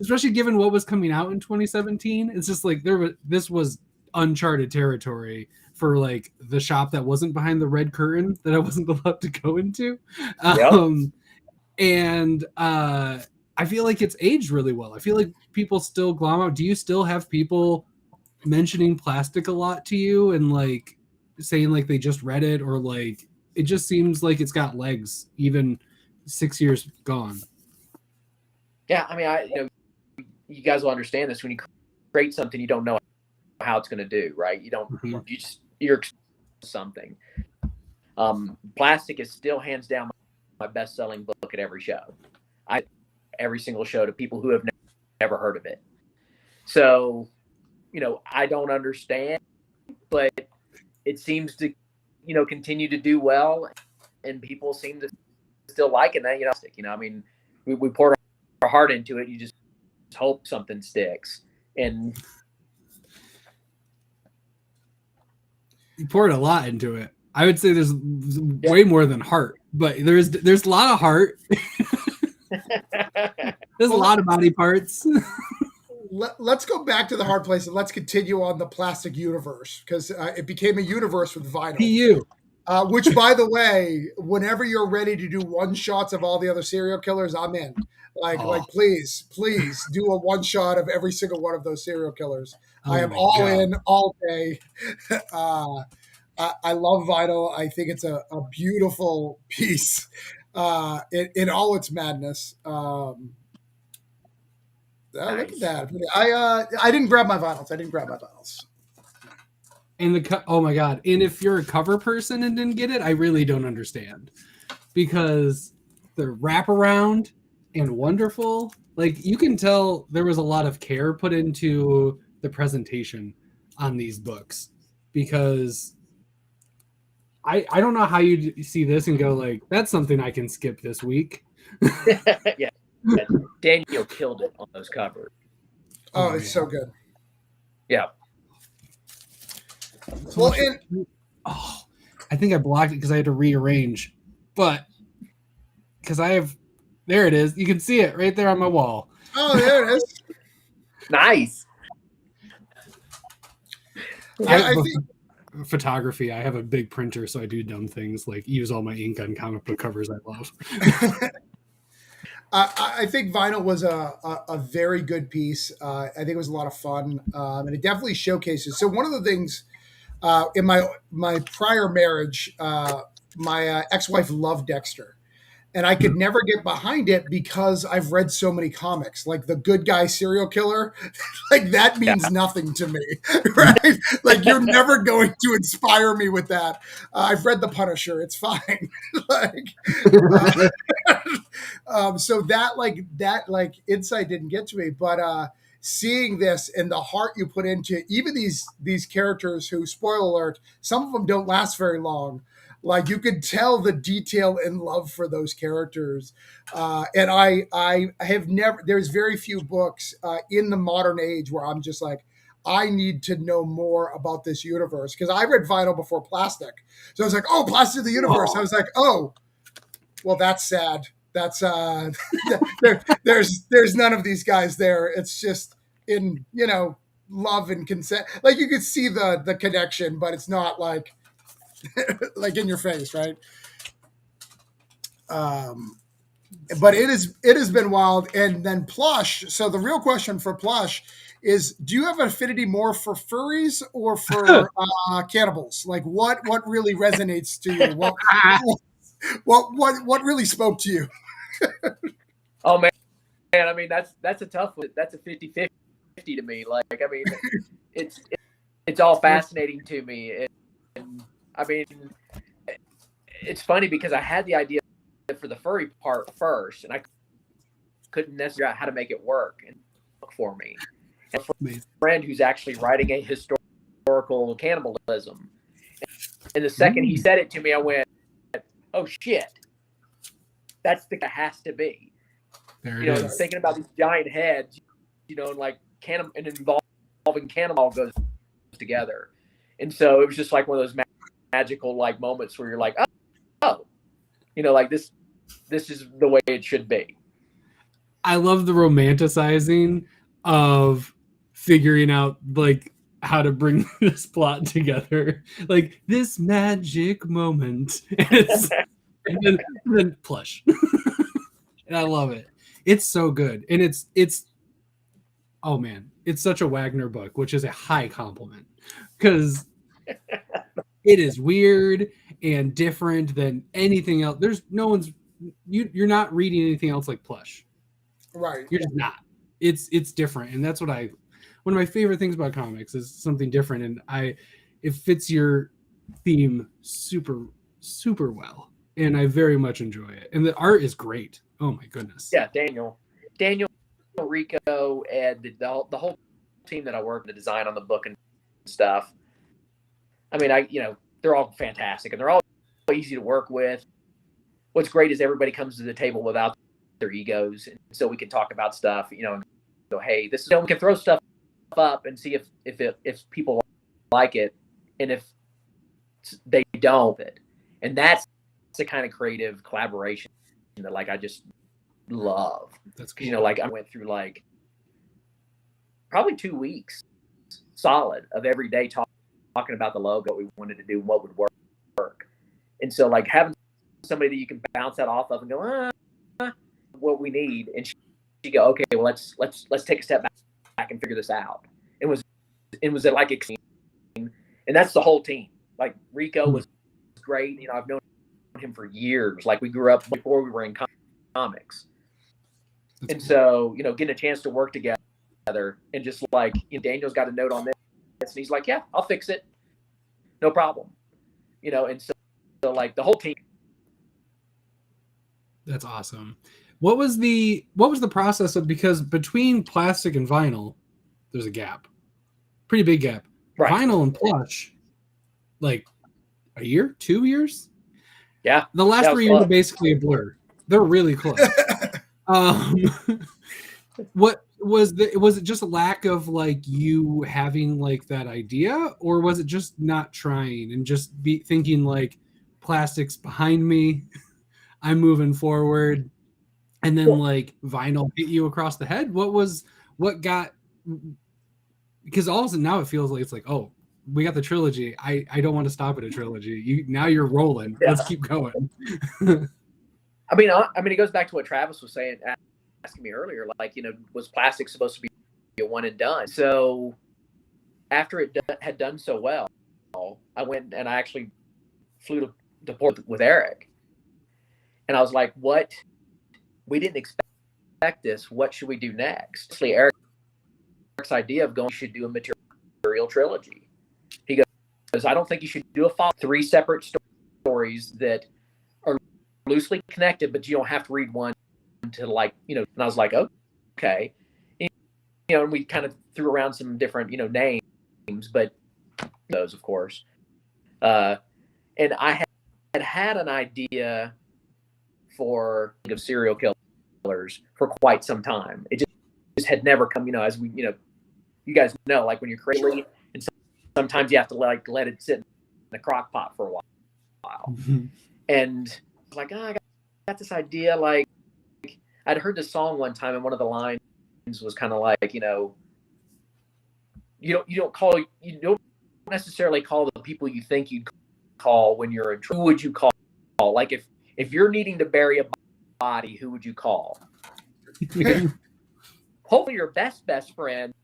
Especially given what was coming out in 2017. It's just like this was uncharted territory for like the shop that wasn't behind the red curtain that I wasn't allowed to go into. Yep. And I feel like it's aged really well. I feel like people still glom out. Do you still have people mentioning plastic a lot to you and like saying like they just read it or like it just seems like it's got legs even 6 years gone? Yeah, I mean, you guys will understand this when you create something you don't know how it's going to do, right? You don't, you're something. Plastic is still hands down my best-selling book at every show. Every single show to people who have never heard of it. So, I don't understand, but it seems to, continue to do well, and people seem to still like it. That, I mean, we poured our heart into it. You just hope something sticks, and you poured a lot into it. I would say there's way more than heart, but there's a lot of heart. There's a lot of body parts. Let's go back to the hard place and let's continue on the plastic universe because it became a universe with vinyl. PU. Which, by the way, whenever you're ready to do one shots of all the other serial killers, I'm in. Like, please do a one shot of every single one of those serial killers. I am all in all day. I love vinyl. I think it's a beautiful piece in all its madness. Nice. Look at that. I didn't grab my vinyls. And oh my god! And if you're a cover person and didn't get it, I really don't understand because the wraparound and wonderful. Like you can tell there was a lot of care put into the presentation on these books because I don't know how you see this and go like that's something I can skip this week. Yeah, Daniel killed it on those covers. Oh, it's so good. Yeah. Well, I think I blocked it because I had to rearrange, but because there it is. You can see it right there on my wall. Oh, there it is. Nice. I think photography. I have a big printer, so I do dumb things like use all my ink on comic book covers I love. I think vinyl was a very good piece. I think it was a lot of fun, and it definitely showcases. So one of the things in my prior marriage, my ex-wife loved Dexter, and I could never get behind it because I've read so many comics. Like the good guy serial killer, like that means nothing to me, right? Like you're never going to inspire me with that. I've read The Punisher; it's fine. So that insight didn't get to me, but seeing this and the heart you put into even these characters who, spoiler alert, some of them don't last very long. Like you could tell the detail and love for those characters. And I have never, there's very few books in the modern age where I'm just like, I need to know more about this universe. Because I read vinyl before plastic. So I was like, oh, Plastic of the Universe. I was like, oh, well, that's sad. That's there's none of these guys there. It's just in, love and consent. Like you could see the connection, but it's not like like in your face, right? But it has been wild. And then Plush. So the real question for Plush is, do you have an affinity more for furries or for cannibals? Like what really resonates to you? What really spoke to you? Oh man, I mean that's a tough one. That's a 50-50 to me. Like I mean, it's all fascinating to me. And I mean, it's funny because I had the idea for the furry part first, and I couldn't necessarily figure out how to make it work and for me. and a friend who's actually writing a historical cannibalism. And the second he said it to me, I went, "Oh shit, that's the guy has to be." There You it know, is. thinking about these giant heads, you know, and like and involving cannibal goes together. And so it was just like one of those magical like moments where you're like, oh, you know, like this is the way it should be. I love the romanticizing of figuring out like how to bring this plot together, like this magic moment, and then plush. And I love it. It's so good, and it's oh man, it's such a Wagner book, which is a high compliment because it is weird and different than anything else. There's no one's you're not reading anything else like plush. Right. You're just not. It's different, and that's what one of my favorite things about comics is something different, and it fits your theme super well, and I very much enjoy it. And the art is great. Oh my goodness. Yeah, Daniel, Rico, and the whole team that I work in the design on the book and stuff. I mean, they're all fantastic, and they're all easy to work with. What's great is everybody comes to the table without their egos, and so we can talk about stuff, you know, and go, hey, this is, we can throw stuff up and see if people like it, and if they don't, and that's the kind of creative collaboration that like I just love. That's cool. You know, like I went through like probably 2 weeks solid of every day talking about the logo we wanted to do and what would work. And so like having somebody that you can bounce that off of and go, what we need, and she go, okay, well let's take a step back and figure this out. It was like exciting, and that's the whole team. Like Rico was great. You know, I've known him for years. Like we grew up before we were in comics. That's and cool. So, you know, getting a chance to work together and just like, you know, Daniel's got a note on this, and he's like, yeah, I'll fix it. No problem. You know, and so like the whole team. That's awesome. What was the process of, because between plastic and vinyl, there's a gap. Pretty big gap. Right. Vinyl and plush, like a year, 2 years? Yeah. The last 3 years are basically a blur. They're really close. What was it just a lack of like you having like that idea, or was it just not trying and just be thinking like plastic's behind me, I'm moving forward, and then like vinyl hit you across the head? What got, because all of a sudden now it feels like it's like, oh, we got the trilogy. I don't want to stop at a trilogy. Now you're rolling. Yeah. Let's keep going. I mean, it goes back to what Travis was saying, asking me earlier, like, you know, was plastic supposed to be a one and done? So after it had done so well, I went and I actually flew to Port with Eric, and I was like, what? We didn't expect this. What should we do next? Actually, Eric's idea of going, you should do a material trilogy. He goes, I don't think you should do a follow 3 separate stories that are loosely connected, but you don't have to read one to, like, you know. And I was like, okay. And, you know, and we kind of threw around some different, you know, names, but those, of course. And I had an idea for serial killers for quite some time. It just had never come, you know, as we, you know, you guys know, like when you're crazy, and sometimes you have to like let it sit in the crock pot for a while. Mm-hmm. And I was like, I got this idea. Like, I'd heard this song one time, and one of the lines was kind of like, you know, you don't necessarily call the people you think you'd call when you're in trouble. Who would you call? Like if you're needing to bury a body, who would you call? Hopefully your best friend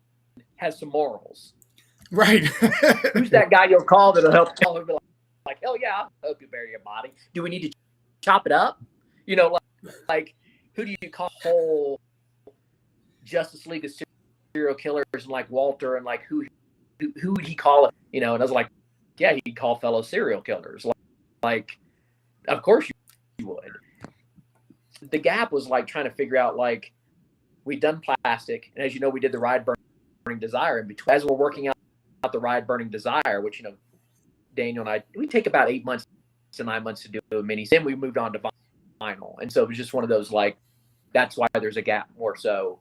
has some morals. Right. Who's that guy you'll call that'll help tell him, like, hell yeah, I'll help you bury your body. Do we need to chop it up? You know, like who do you call whole Justice League of serial killers, and like Walter, and like who would he call it? You know, and I was like, yeah, he'd call fellow serial killers. Like of course you would. The gap was like trying to figure out, like, we'd done plastic, and as you know, we did the ride burning Desire in between. As we're working out the ride Burning Desire, which, you know, Daniel and I, we take about 8 months to 9 months to do a mini. Then we moved on to vinyl. And so it was just one of those, like, that's why there's a gap more so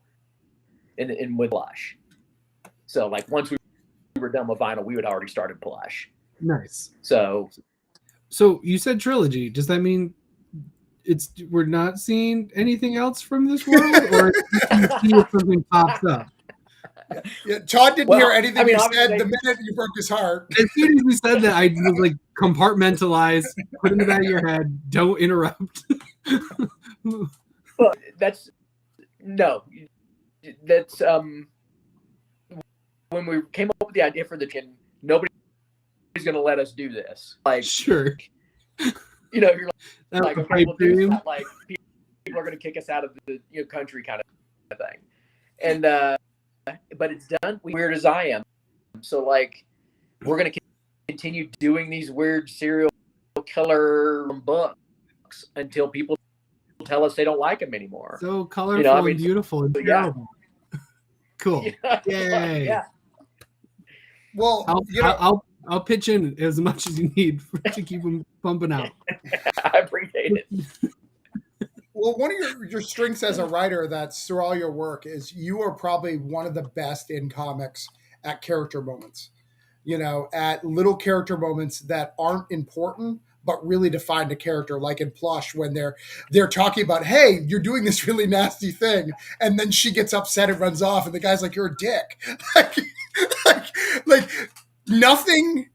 in with Plush. So, like, once we were done with vinyl, we had already started Plush. Nice. So you said trilogy. Does that mean we're not seeing anything else from this world, or you see if something pops up? Yeah, Todd didn't hear anything you said the minute you broke his heart. As soon as we said that, I was like, compartmentalize, put it in the back of your head, don't interrupt. Well, that's when we came up with the idea for the gym, nobody's going to let us do this. Like, sure. You know, you're like okay, we'll do that. Like, people are going to kick us out of the country kind of thing. And, but it's done. Weird as I am. So, like, we're going to continue doing these weird serial killer books until people tell us they don't like them anymore. So colorful and beautiful and terrible. Yeah. Cool. Yay. Yeah. Well, I'll pitch in as much as you need to keep them pumping out. I appreciate it. Well, one of your strengths as a writer that's through all your work is you are probably one of the best in comics at character moments. You know, at little character moments that aren't important, but really define a character, like in Plush when they're talking about, hey, you're doing this really nasty thing. And then she gets upset and runs off. And the guy's like, you're a dick. like nothing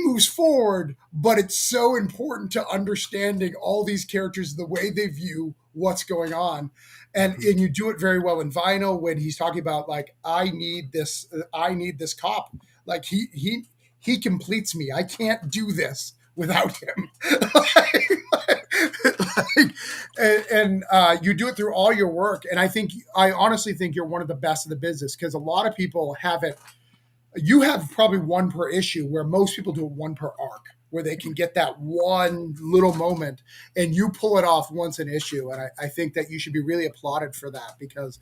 moves forward, but it's so important to understanding all these characters, the way they view what's going on. And you do it very well in Vinyl when he's talking about, like, I need this cop. Like he completes me. I can't do this without him. And you do it through all your work. And I honestly think you're one of the best in the business, because a lot of people you have probably one per issue, where most people do it one per arc, where they can get that one little moment, and you pull it off once an issue. And I think that you should be really applauded for that, because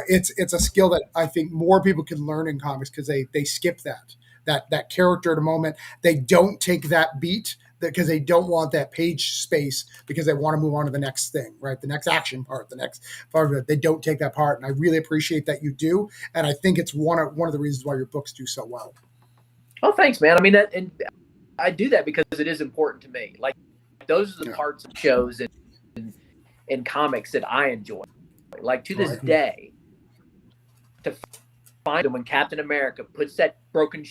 it's a skill that I think more people can learn in comics, because they skip that character at a moment. They don't take that beat because they don't want that page space, because they want to move on to the next thing, right? The next action part, the next part of it. They don't take that part. And I really appreciate that you do. And I think it's one of the reasons why your books do so well. Oh, thanks, man. I mean, and I do that because it is important to me. Like, those are the parts of shows and comics that I enjoy. Like, to this day, to find when Captain America puts that broken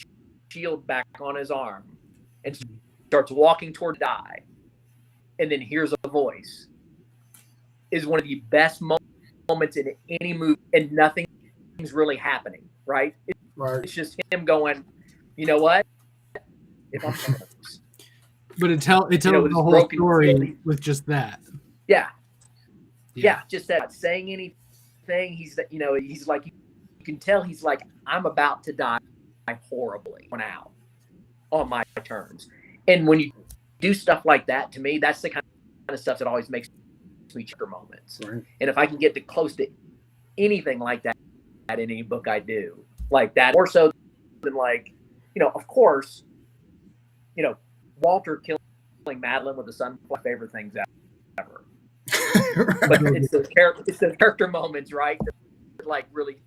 shield back on his arm and starts walking toward die, and then hears a voice, is one of the best moments in any movie, and nothing's really happening, right? It's just him going, you know what? If I'm but it tells the whole story with just that. Yeah, just that. Saying anything, he's like, you can tell he's like, I'm about to die horribly out on my terms. And when you do stuff like that, to me, that's the kind of stuff that always makes me cheer moments. Right. And if I can get close to anything like that in any book I do, like that, more so than, like, of course, Walter killing Madeline with the sun, my favorite things ever. But it's the character moments, right? That, like, really,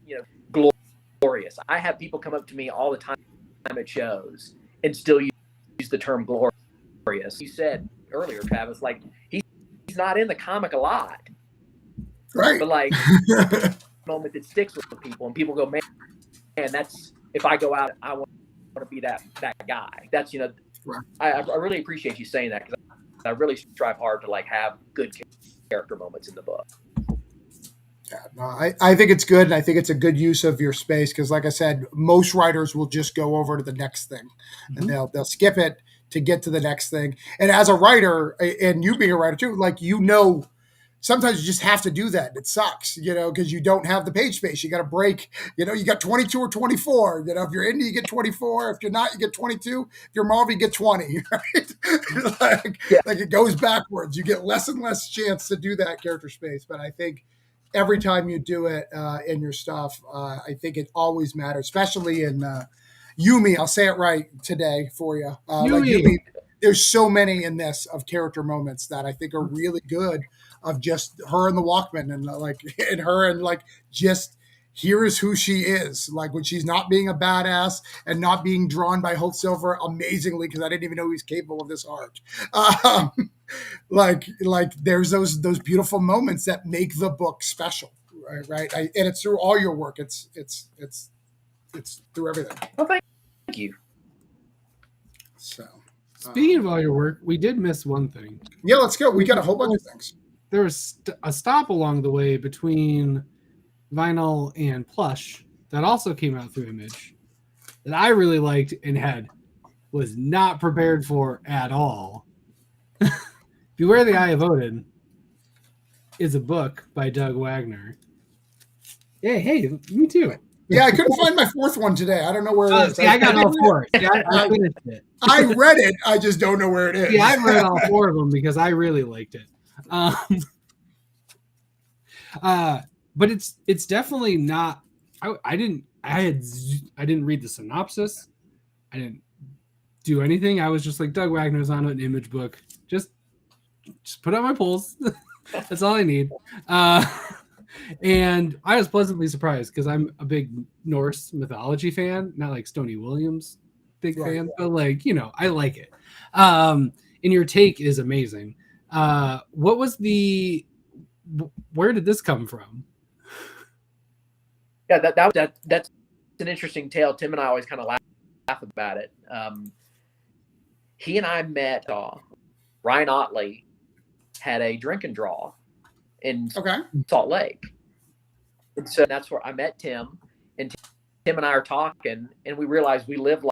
glorious. I have people come up to me all the time at shows and still use the term glorious. You said earlier, Travis, like, he's not in the comic a lot, right? But, like, moment that sticks with people, and people go, man, that's, if I go out, I want to be that guy. That's, right. I really appreciate you saying that, because I really strive hard to, like, have good character moments in the book. Yeah, no, I think it's good, and I think it's a good use of your space, because, like I said, most writers will just go over to the next thing, and they'll skip it to get to the next thing. And as a writer, and you being a writer too, like, sometimes you just have to do that. It sucks, because you don't have the page space. You got to break, you got 22 or 24. If you're indie, you get 24. If you're not, you get 22. If you're Marvel, you get 20, right? Like it goes backwards. You get less and less chance to do that character space. But I think every time you do it in your stuff. I think it always matters, especially in Yumi. I'll say it right today for you. Like Yumi, there's so many in this of character moments that I think are really good. Of just her and the Walkman, and and her and just here is who she is. Like when she's not being a badass and not being drawn by Holt Silver amazingly, because I didn't even know he's capable of this art. Like there's those beautiful moments that make the book special, right? And it's through all your work. It's through everything. Well, thank you. So, speaking of all your work, we did miss one thing. Yeah, let's go. We got a whole bunch of things. There was a stop along the way between vinyl and plush that also came out through Image that I really liked and was not prepared for at all. Beware the Eye of Odin is a book by Doug Wagner. Hey, me too. Yeah, I couldn't find my fourth one today. I don't know where it is. See, I got all four. I finished it. I read it. I just don't know where it is. Yeah, I read all four of them because I really liked it. But it's definitely not. I didn't read the synopsis. I didn't do anything. I was just like, Doug Wagner's on an Image book. Just put out my polls. That's all I need. And I was pleasantly surprised because I'm a big Norse mythology fan, not like Stoney Williams, big fan, but I like it. And your take is amazing. What was where did this come from? Yeah, that's an interesting tale. Tim and I always kind of laugh about it. He and I met. Ryan Otley had a drink and draw in Salt Lake, and so that's where I met Tim. And Tim and I are talking, and we realized we live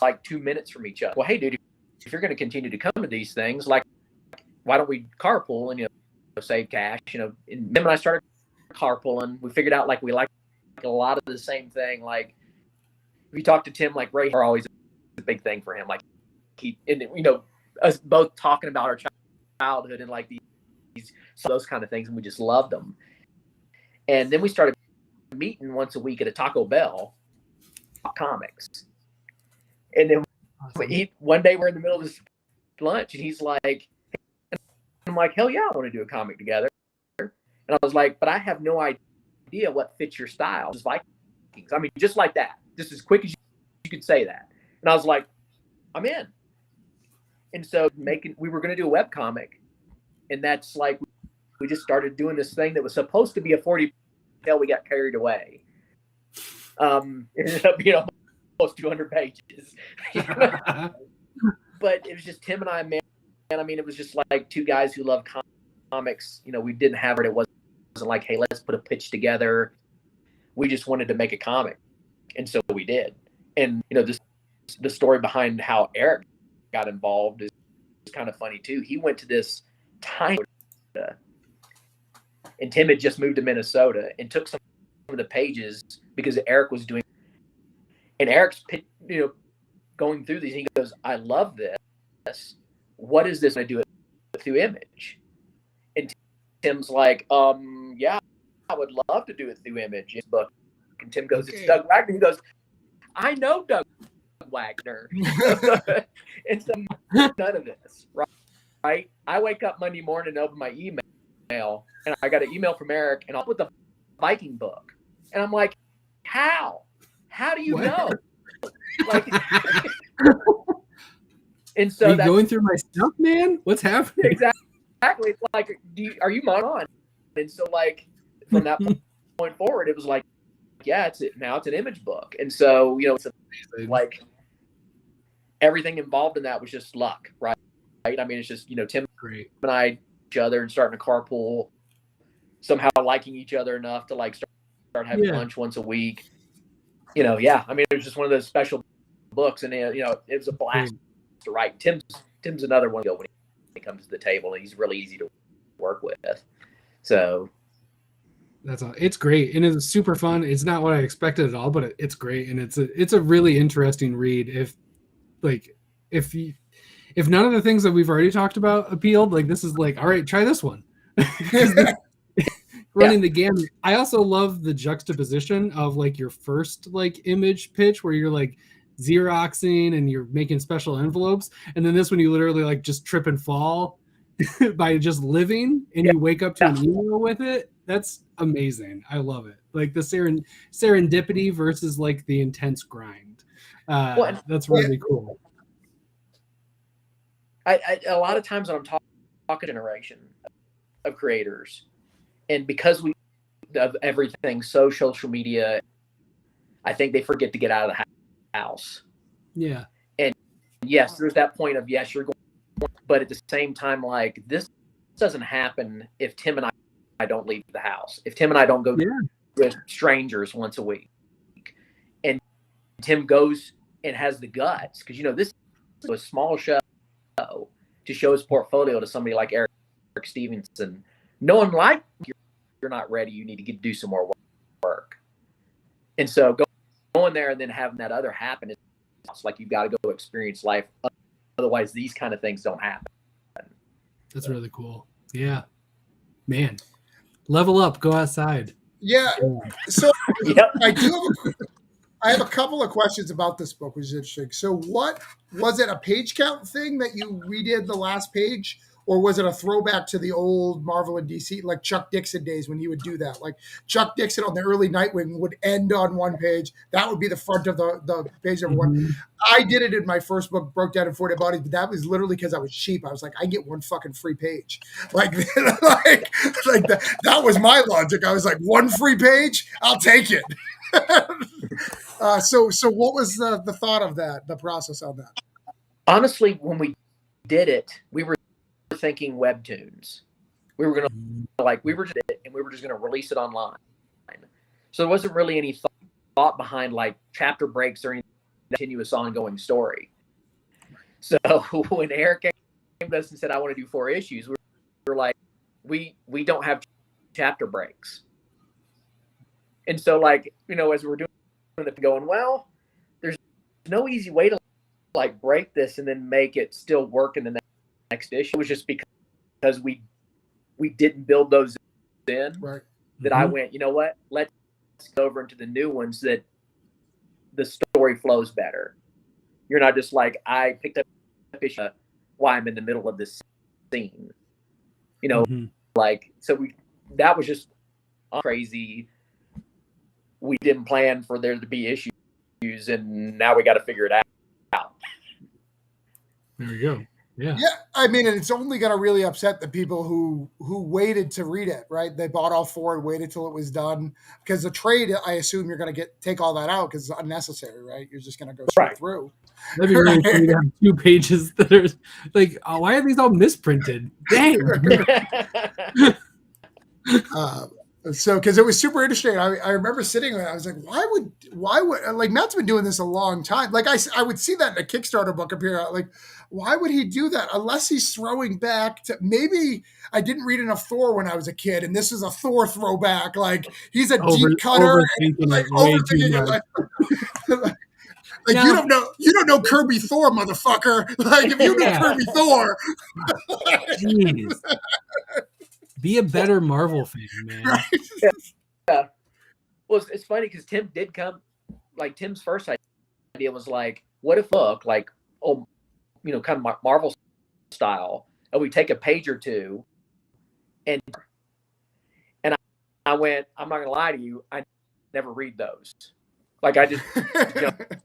like 2 minutes from each other. Well, hey, dude, if you're going to continue to come to these things, why don't we carpool and save cash? And Tim and I started carpooling. We figured out we like a lot of the same thing. Like if you talk to Tim, Ray are always a big thing for him. Us both talking about our childhood and those kind of things, and we just loved them. And then we started meeting once a week at a Taco Bell, comics. And then one day we're in the middle of this lunch, and he's like, I'm like, hell yeah, I want to do a comic together. And I was like, but I have no idea what fits your style. Just Vikings. I mean, just like that, just as quick as you could say that. And I was like, I'm in. And so we were going to do a web comic, and that's we just started doing this thing that was supposed to be a 40 until we got carried away. It ended up being almost 200 pages. But it was just Tim and I, man. I mean, it was just like two guys who love comics. We didn't have it. It wasn't like, hey, let's put a pitch together. We just wanted to make a comic, and so we did. And the story behind how Eric got involved is kind of funny too. He went to this tiny, and Tim had just moved to Minnesota and took some of the pages because Eric was doing, and Eric's going through these, and he goes, I love this. What is this? I do it through Image. And Tim's like, yeah, I would love to do it through Image. But and Tim goes, it's Doug Wagner. He goes, I know Doug Wagner. And so none of this, right? I wake up Monday morning and open my email, and I got an email from Eric, and I'll put the Viking book. And I'm like, how? How do you know? And so are you going through my stuff, man? What's happening? Exactly. It's like, are you on? And so from that point forward, it was like, yeah, now it's an Image book. And so, it's everything involved in that was just luck, right? I mean, it's just, Tim and I each other and starting a carpool, somehow liking each other enough to start having lunch once a week. Yeah. I mean, it was just one of those special books, and it was a blast to write. Tim's another one when he comes to the table, and he's really easy to work with. So that's all. It's great, and it's super fun. It's not what I expected at all, but it's great, and it's a really interesting read. If none of the things that we've already talked about appealed, this is all right, try this one. running the gamut. I also love the juxtaposition of like your first like image pitch where you're like Xeroxing and you're making special envelopes, and then this one you literally like just trip and fall by just living, and you wake up to an email with it. That's amazing. I love it. Like the serendipity versus like the intense grind. That's really cool. I a lot of times when I'm talking generation of creators, and because we of everything so social media, I think they forget to get out of the house. Yeah. And yes, there's that point of yes, you're going, but at the same time, like this doesn't happen if Tim and I don't leave the house. If Tim and I don't go with strangers once a week, and Tim goes and has the guts, because this is a small show to show his portfolio to somebody like Eric Stevenson. No one like you're not ready. You need to do some more work. And so going there and then having that other happen is like you've got to go experience life. Otherwise, these kind of things don't happen. That's really cool. Yeah, man, level up, go outside. Yeah. So I have a couple of questions about this book, which is interesting. So what was it, a page count thing that you redid the last page, or was it a throwback to the old Marvel and DC, like Chuck Dixon days when he would do that? Like Chuck Dixon on the early Nightwing would end on one page. That would be the front of the page number one. I did it in my first book, Broke Down in 40 Bodies, but that was literally because I was cheap. I was like, I get one fucking free page. That was my logic. I was like, one free page, I'll take it. So what was the thought of that, the process on that? Honestly, when we did it, we were thinking webtoons. We were just going to release it online. So there wasn't really any thought behind like chapter breaks or any continuous ongoing story. So when Eric came to us and said, I want to do 4 issues, we were like, we don't have chapter breaks. And so like, as we're doing it, going, well, there's no easy way to like break this and then make it still work in the next issue. It was just because we didn't build those in, right, that I went, you know what, let's go over into the new ones that the story flows better. You're not just like, I picked up issue why I'm in the middle of this scene. Like, so that was just crazy. We didn't plan for there to be issues, and now we got to figure it out. There you go. Yeah. Yeah. I mean, and it's only going to really upset the people who waited to read it, right? They bought all 4 and waited till it was done, because the trade, I assume you're going to take all that out because it's unnecessary, right? You're just going to go straight through. That'd be really funny to have 2 pages that are like, oh, why are these all misprinted? Dang. So, because it was super interesting. I remember sitting there, I was like, why would like, Matt's been doing this a long time. Like I would see that in a Kickstarter book appear. Like, why would he do that? Unless he's throwing back to, maybe I didn't read enough Thor when I was a kid, and this is a Thor throwback. Like, he's a deep cutter. Overthinking it. Like, now, you don't know Kirby Thor, motherfucker. Like, if you know Kirby Thor. Jeez. Be a better Marvel fan, man. Right? Yeah. Well, it's funny because Tim did come, like Tim's first idea was like, what if look like, kind of Marvel style, and we take a page or 2 and I went, I'm not gonna lie to you, I never read those. Like, I just,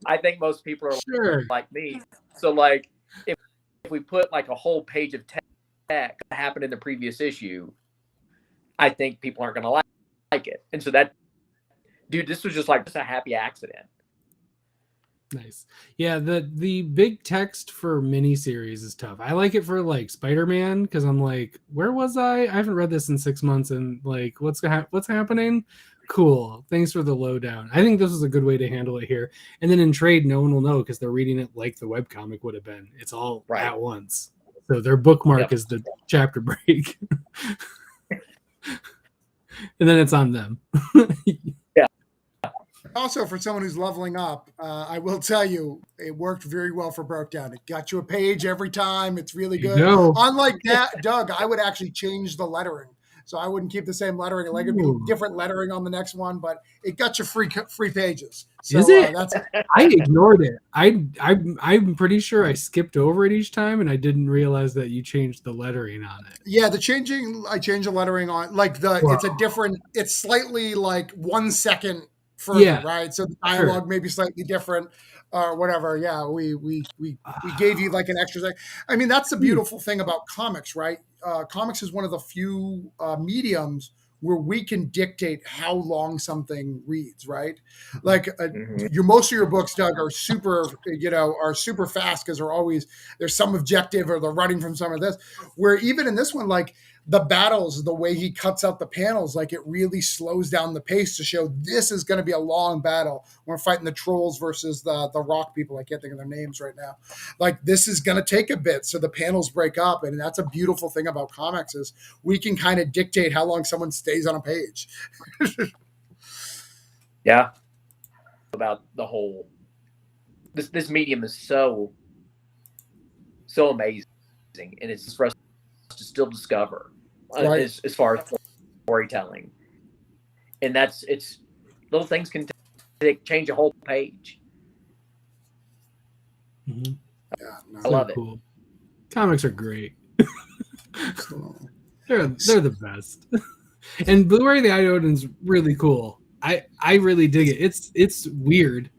I think most people are like me. So like, if we put like a whole page of text that happened in the previous issue, I think people aren't going to like it. And so this was just a happy accident. Nice. Yeah, the big text for miniseries is tough. I like it for like Spider-Man because I'm like, where was I? I haven't read this in 6 months, and like, what's happening? Cool. Thanks for the lowdown. I think this is a good way to handle it here. And then in trade, no one will know because they're reading it like the webcomic would have been. It's all at once. So their bookmark is the chapter break. And then it's on them. Yeah. Also, for someone who's leveling up, I will tell you, it worked very well for Broke Down. It got you a page every time. It's really good. Unlike that, Doug, I would actually change the lettering. so I wouldn't keep the same lettering. Like it'd be different lettering on the next one, but it got you free pages. So, is it? That's I ignored it. I'm pretty sure I skipped over it each time, and I didn't realize that you changed the lettering on it. Yeah, I changed the lettering on it's a different. It's slightly like 1 second further, right? So the dialogue may be slightly different. Or whatever. Yeah, we gave you like an extra thing. I mean, that's the beautiful thing about comics, right? Comics is one of the few mediums where we can dictate how long something reads, right? Like most of your books, Doug, are super fast because there's some objective or they're running from some of this. Where even in this one, like the battles, the way he cuts out the panels, like it really slows down the pace to show this is going to be a long battle. We're fighting the trolls versus the rock people. I can't think of their names right now. Like this is going to take a bit, so the panels break up, and that's a beautiful thing about comics is we can kind of dictate how long someone stays on a page. Yeah, about the whole this medium is so amazing, and it's for us to still discover as far as storytelling, and it's little things can change a whole page. Mm-hmm. Yeah, I love it. Cool. Comics are great. they're the best. And Blu-ray the Ioden's really cool. I really dig it. It's weird.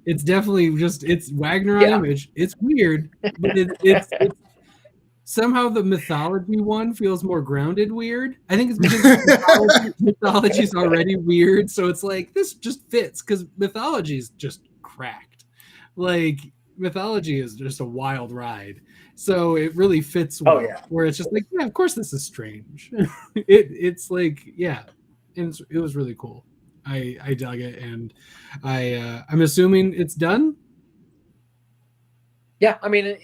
It's definitely it's Wagner on Image. It's weird, but it's somehow the mythology one feels more grounded weird. I think it's because mythology is already weird, so it's like this just fits because mythology is just cracked. Like mythology is just a wild ride, so it really fits well. Where it's just like, yeah, of course this is strange. It's like, yeah, and it was really cool. I dug it, and I'm assuming it's done. Yeah, I mean,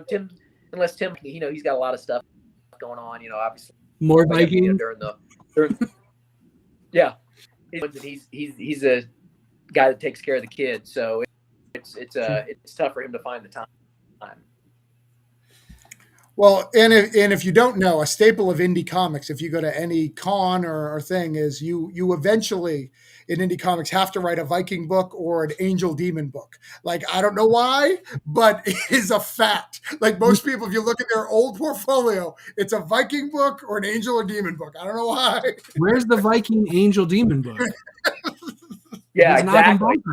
Tim. Unless Tim, he's got a lot of stuff going on. Obviously more Vikings yeah, he's a guy that takes care of the kids, so it's tough for him to find the time. Well, and if you don't know, a staple of indie comics, if you go to any con or thing, is you eventually in indie comics have to write a Viking book or an angel demon book. Like, I don't know why, but it is a fact. Like most people, if you look at their old portfolio, it's a Viking book or an angel or demon book. I don't know why. Where's the Viking angel demon book? Yeah, exactly.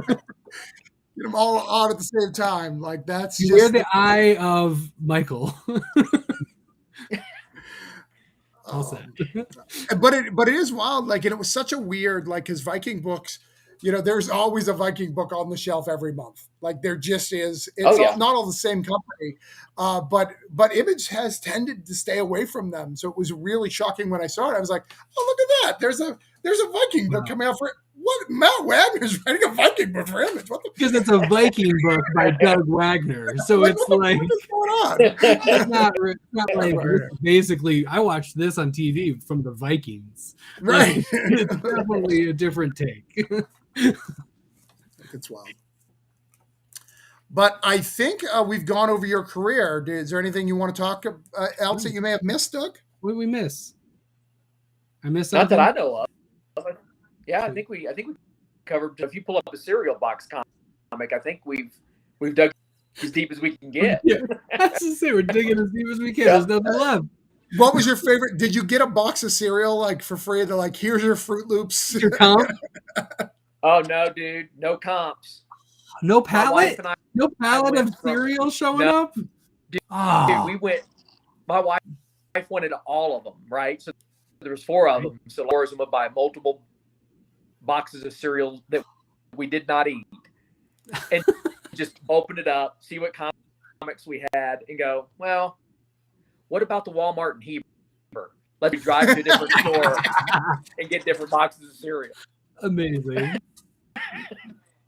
Get them all on at the same time. Like that's You're the eye of Michael. But it is wild. Like, and it was such a weird, like his Viking books, there's always a Viking book on the shelf every month. Like there just is. It's not all the same company. But Image has tended to stay away from them. So it was really shocking when I saw it. I was like, oh, look at that. There's a Viking book coming out for what? Matt Wagner's writing a Viking book for Image. Because it's a Viking book by Doug Wagner. So it's like, what is going on? It's not like basically, I watched this on TV from the Vikings. Right. Like, it's definitely a different take. It's wild. But I think we've gone over your career. Is there anything you want to talk else that you may have missed, Doug? What did we miss? I missed something? Not that I know of. Yeah, I think we covered. If you pull up the cereal box comic, I think we've dug as deep as we can get. Yeah, that's to say we're digging as deep as we can. There's nothing left. What was your favorite? Did you get a box of cereal like for free? They're like, here's your Fruit Loops. Your comp? Oh no, dude, no comps. No pallet? No pallet of cereal showing up? Dude, we went. My wife wanted all of them, right? So there was 4 of them. So Laura's would buy multiple boxes of cereal that we did not eat, and just open it up, see what comics we had, and go, well, what about the Walmart in Heber? Let's drive to a different store and get different boxes of cereal. Amazing.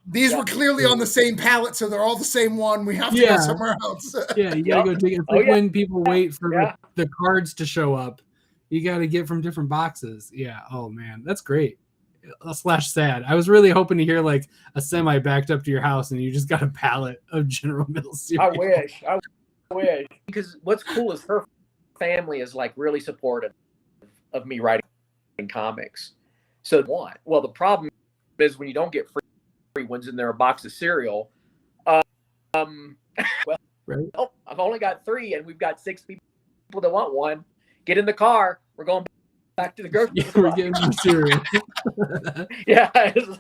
These were clearly on the same pallet, so they're all the same one. We have to go somewhere else. Yeah, you gotta go dig it. It's like when people wait for the cards to show up, you gotta get from different boxes. Yeah. Oh man, that's great. / sad. I was really hoping to hear like a semi backed up to your house and you just got a pallet of General Mills cereal. I wish. Because what's cool is her family is like really supportive. of me writing comics. So the problem is when you don't get free ones and they're a box of cereal. Right. I've only got 3 and we've got 6 people that want one. Get in the car. We're going back to the grocery store. We're getting the cereal. Yeah, it's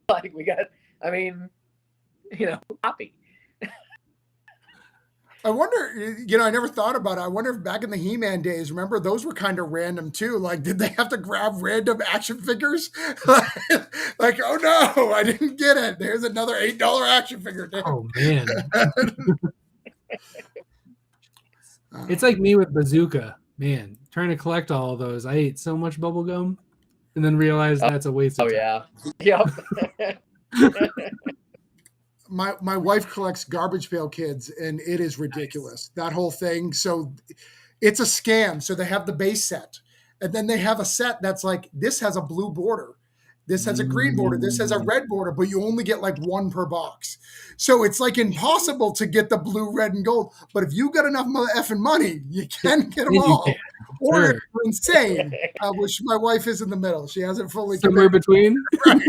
like we got, copy. I wonder, I never thought about it. I wonder if back in the He-Man days, remember, those were kind of random too. Like, did they have to grab random action figures? Like, oh no, I didn't get it. There's another $8 action figure. Oh, man. It's like me with Bazooka. Man, trying to collect all of those. I ate so much bubble gum and then realized that's a waste of time. Yeah. My wife collects Garbage Pail Kids, and it is ridiculous. Nice. That whole thing. So it's a scam. So they have the base set, and then they have a set that's like, this has a blue border. This has a green border. This has a red border, but you only get like 1 per box. So it's like impossible to get the blue, red, and gold. But if you got enough effing money, you can get them all. Or it's insane, which my wife is in the middle. She hasn't fully somewhere between. Right.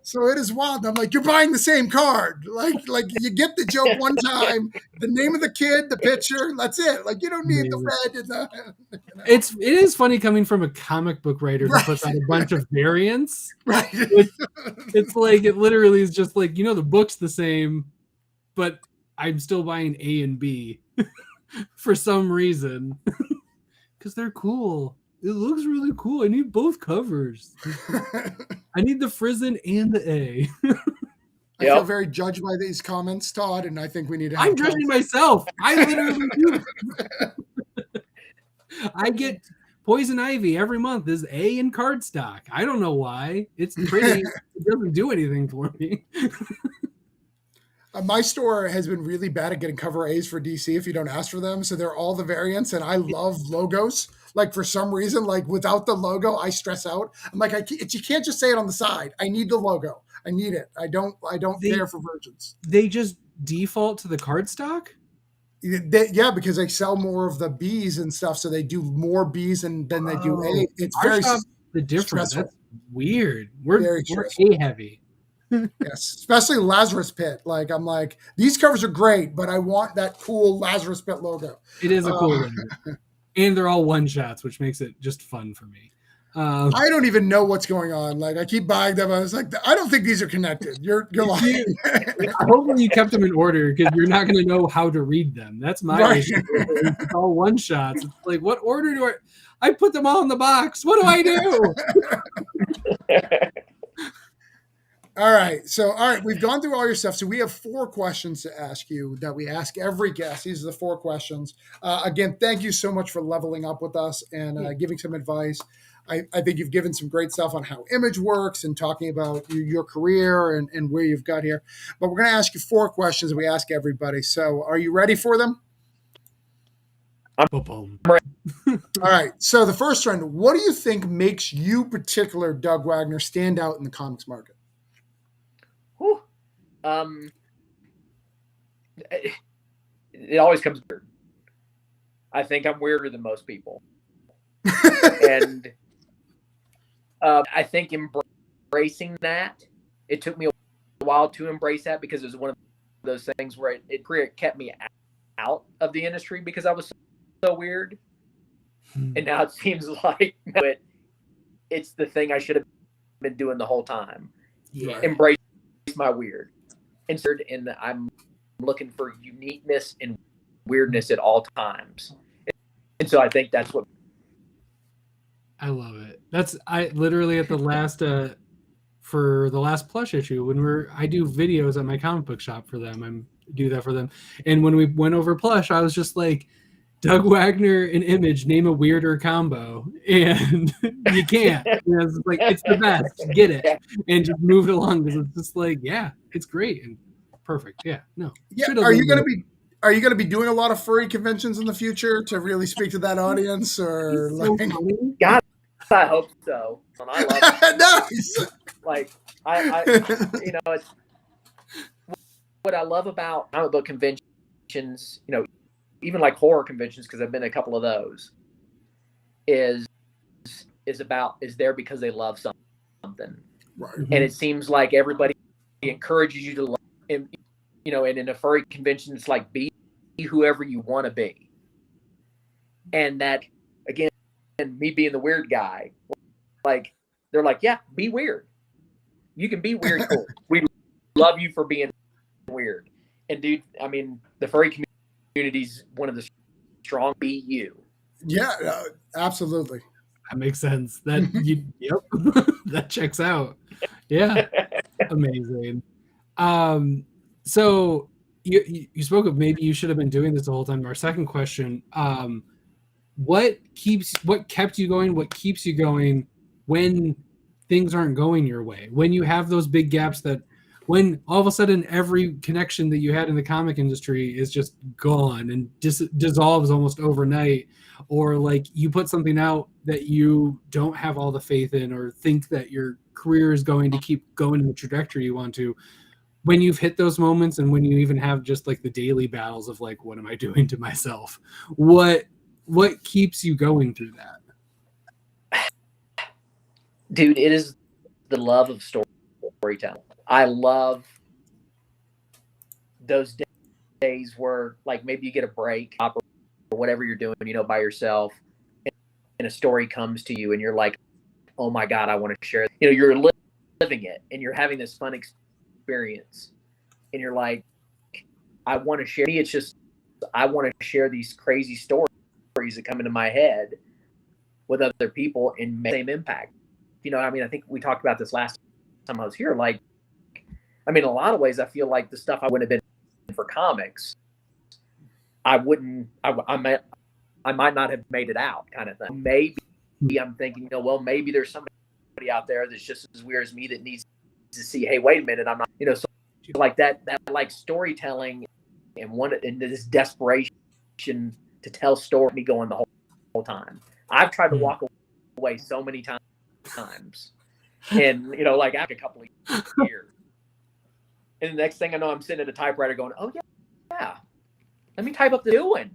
So it is wild. I'm like, you're buying the same card. Like you get the joke one time, the name of the kid, the picture, that's it. Like, you don't need the red and the. It is funny coming from a comic book writer who puts out a bunch of variants. Right. It's like, it literally is just like, the book's the same, but I'm still buying A and B for some reason because they're cool. It looks really cool. I need both covers. I need the Frizen and the A. I feel very judged by these comments, Todd, and I think we need to. I'm judging myself. I literally do. I get Poison Ivy every month. Is A in cardstock. I don't know why. It's pretty. It doesn't do anything for me. My store has been really bad at getting cover A's for DC if you don't ask for them. So they're all the variants, and I love logos. Like, for some reason, like, without the logo, I stress out. I'm like, you can't just say it on the side. I need the logo. I need it. I don't care for virgins. They just default to the cardstock? Yeah, because they sell more of the B's and stuff, so they do more B's than they do A. It's very the difference. stressful. That's weird. We're A heavy. Yes, especially Lazarus Pit. Like, I'm like, these covers are great, but I want that cool Lazarus Pit logo. It is a cool logo. And they're all one-shots, which makes it just fun for me. I don't even know what's going on. Like, I keep buying them. I was like, I don't think these are connected. You're lying. Hopefully you kept them in order because you're not going to know how to read them. That's my issue. It's all one-shots. It's like, what order do I put them all in the box? What do I do? All right. We've gone through all your stuff. So we have 4 questions to ask you that we ask every guest. These are the 4 questions. Again, thank you so much for leveling up with us and giving some advice. I think you've given some great stuff on how image works and talking about your career and where you've got here. But we're going to ask you 4 questions that we ask everybody. So are you ready for them? I'm ready. All right. So the first one, what do you think makes you particular, Doug Wagner, stand out in the comics market? Whew. It always comes weird. I think I'm weirder than most people. And I think embracing that, it took me a while to embrace that because it was one of those things where it kept me out of the industry because I was so weird. And now it seems like it's the thing I should have been doing the whole time. Yeah. Embrace my weird. And I'm looking for uniqueness and weirdness at all times. And so I think that's what I love it. I literally at the last for the last Plush issue when I do videos at my comic book shop for them. I do that for them. And when we went over Plush, I was just like, Doug Wagner and Image, name a weirder combo, and you can't. It's like, it's the best. Get it and just move it along because it's just like, yeah, it's great and perfect. Yeah, no. Yeah. Are you going to be doing a lot of furry conventions in the future to really speak to that audience, or God, I hope so. And I love it. Nice. Like I it's what I love about comic book conventions, even like horror conventions, because I've been to a couple of those, is is there because they love something. Right. And it seems like everybody encourages you to love, and in a furry convention, it's like, be whoever you want to be. And that, again, me being the weird guy, like, they're like, yeah, be weird. You can be weird, cool. We love you for being weird. And dude, I mean, the furry community's one of the strong, be you. Yeah, absolutely. That makes sense. Yep, that checks out. Yeah, amazing. So you spoke of maybe you should have been doing this the whole time. Our second question: what kept you going? What keeps you going when things aren't going your way? When you have those big gaps when all of a sudden every connection that you had in the comic industry is just gone and dissolves almost overnight, or like you put something out that you don't have all the faith in or think that your career is going to keep going in the trajectory you want to. When you've hit those moments, and when you even have just like the daily battles of like, what am I doing to myself? What keeps you going through that? Dude, it is the love of storytelling. I love those days where, like, maybe you get a break or whatever you're doing, by yourself, and a story comes to you, and you're like, oh my God, I want to share. You're living it, and you're having this fun experience, and you're like, I want to share. It's just, I want to share these crazy stories that come into my head with other people and make the same impact. I think we talked about this last time I was here. Like, in a lot of ways, I feel like the stuff I wouldn't have been for comics, I might not have made it out, kind of thing. Maybe I'm thinking, maybe there's somebody out there that's just as weird as me that needs to see, hey, wait a minute, I'm not, so like that like storytelling and this desperation to tell story, me going the whole time. I've tried to walk away so many times, and like after a couple of years, and the next thing I know, I'm sitting at a typewriter going, oh yeah, let me type up the new one,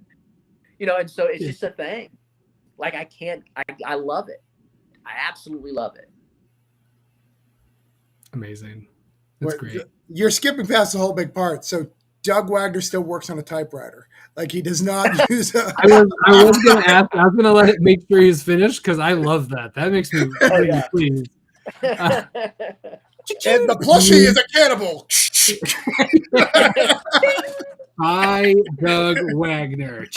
and so it's just a thing. Like, I love it. I absolutely love it. Amazing. That's great. You're skipping past the whole big part. So Doug Wagner still works on a typewriter. Like, he does not use a... I was going to ask. I was going to let it make sure he's finished, because I love that. That makes me really pleased. And the plushie is a cannibal. Hi, Doug Wagner.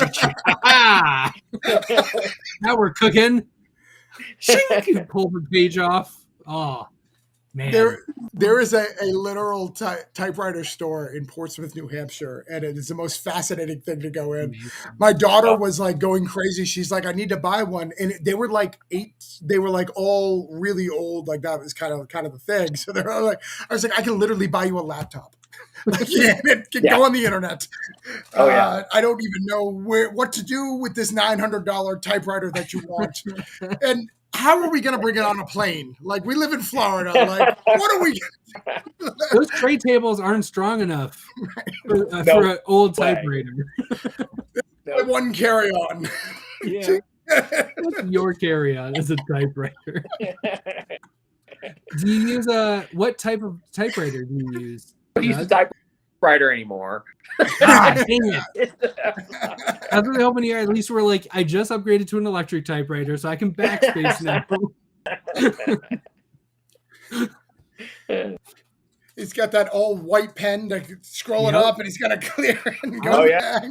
Now we're cooking. You pull the page off. Oh, man. There is a literal typewriter store in Portsmouth, New Hampshire, and it is the most fascinating thing to go in. Amazing. My daughter was like going crazy. She's like, I need to buy one. And they were like they were like all really old. Like, that was kind of the thing. So they're all like, I was like, I can literally buy you a laptop. Like, it can go on the internet. I don't even know what to do with this $900 typewriter that you want. And how are we going to bring it on a plane? Like, we live in Florida. Like, what are we getting? Those tray tables aren't strong enough for an old typewriter. One carry-on. Yeah. What's your carry-on as a typewriter? Do you use what type of typewriter do you use? I don't use a typewriter anymore. God, dang it. I was really hoping you at least were like, I just upgraded to an electric typewriter, so I can backspace now. He's got that all white pen to scroll it up, and he's got a clear and go back.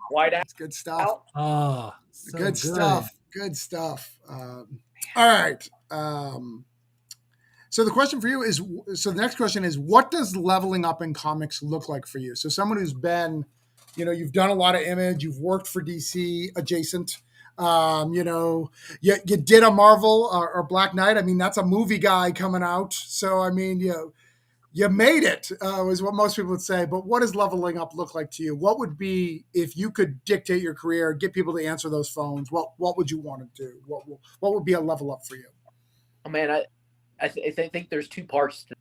White out. That's good stuff. Oh, so good stuff. Good stuff. All right. So the question for you is, the next question is, what does leveling up in comics look like for you? So someone who's been, you've done a lot of Image, you've worked for DC adjacent, you did a Marvel or Black Knight. I mean, that's a movie guy coming out. So, I mean, you made it, is what most people would say. But what does leveling up look like to you? What would be, if you could dictate your career, get people to answer those phones, what would you want to do? What would be a level up for you? Oh, man, I think there's two parts to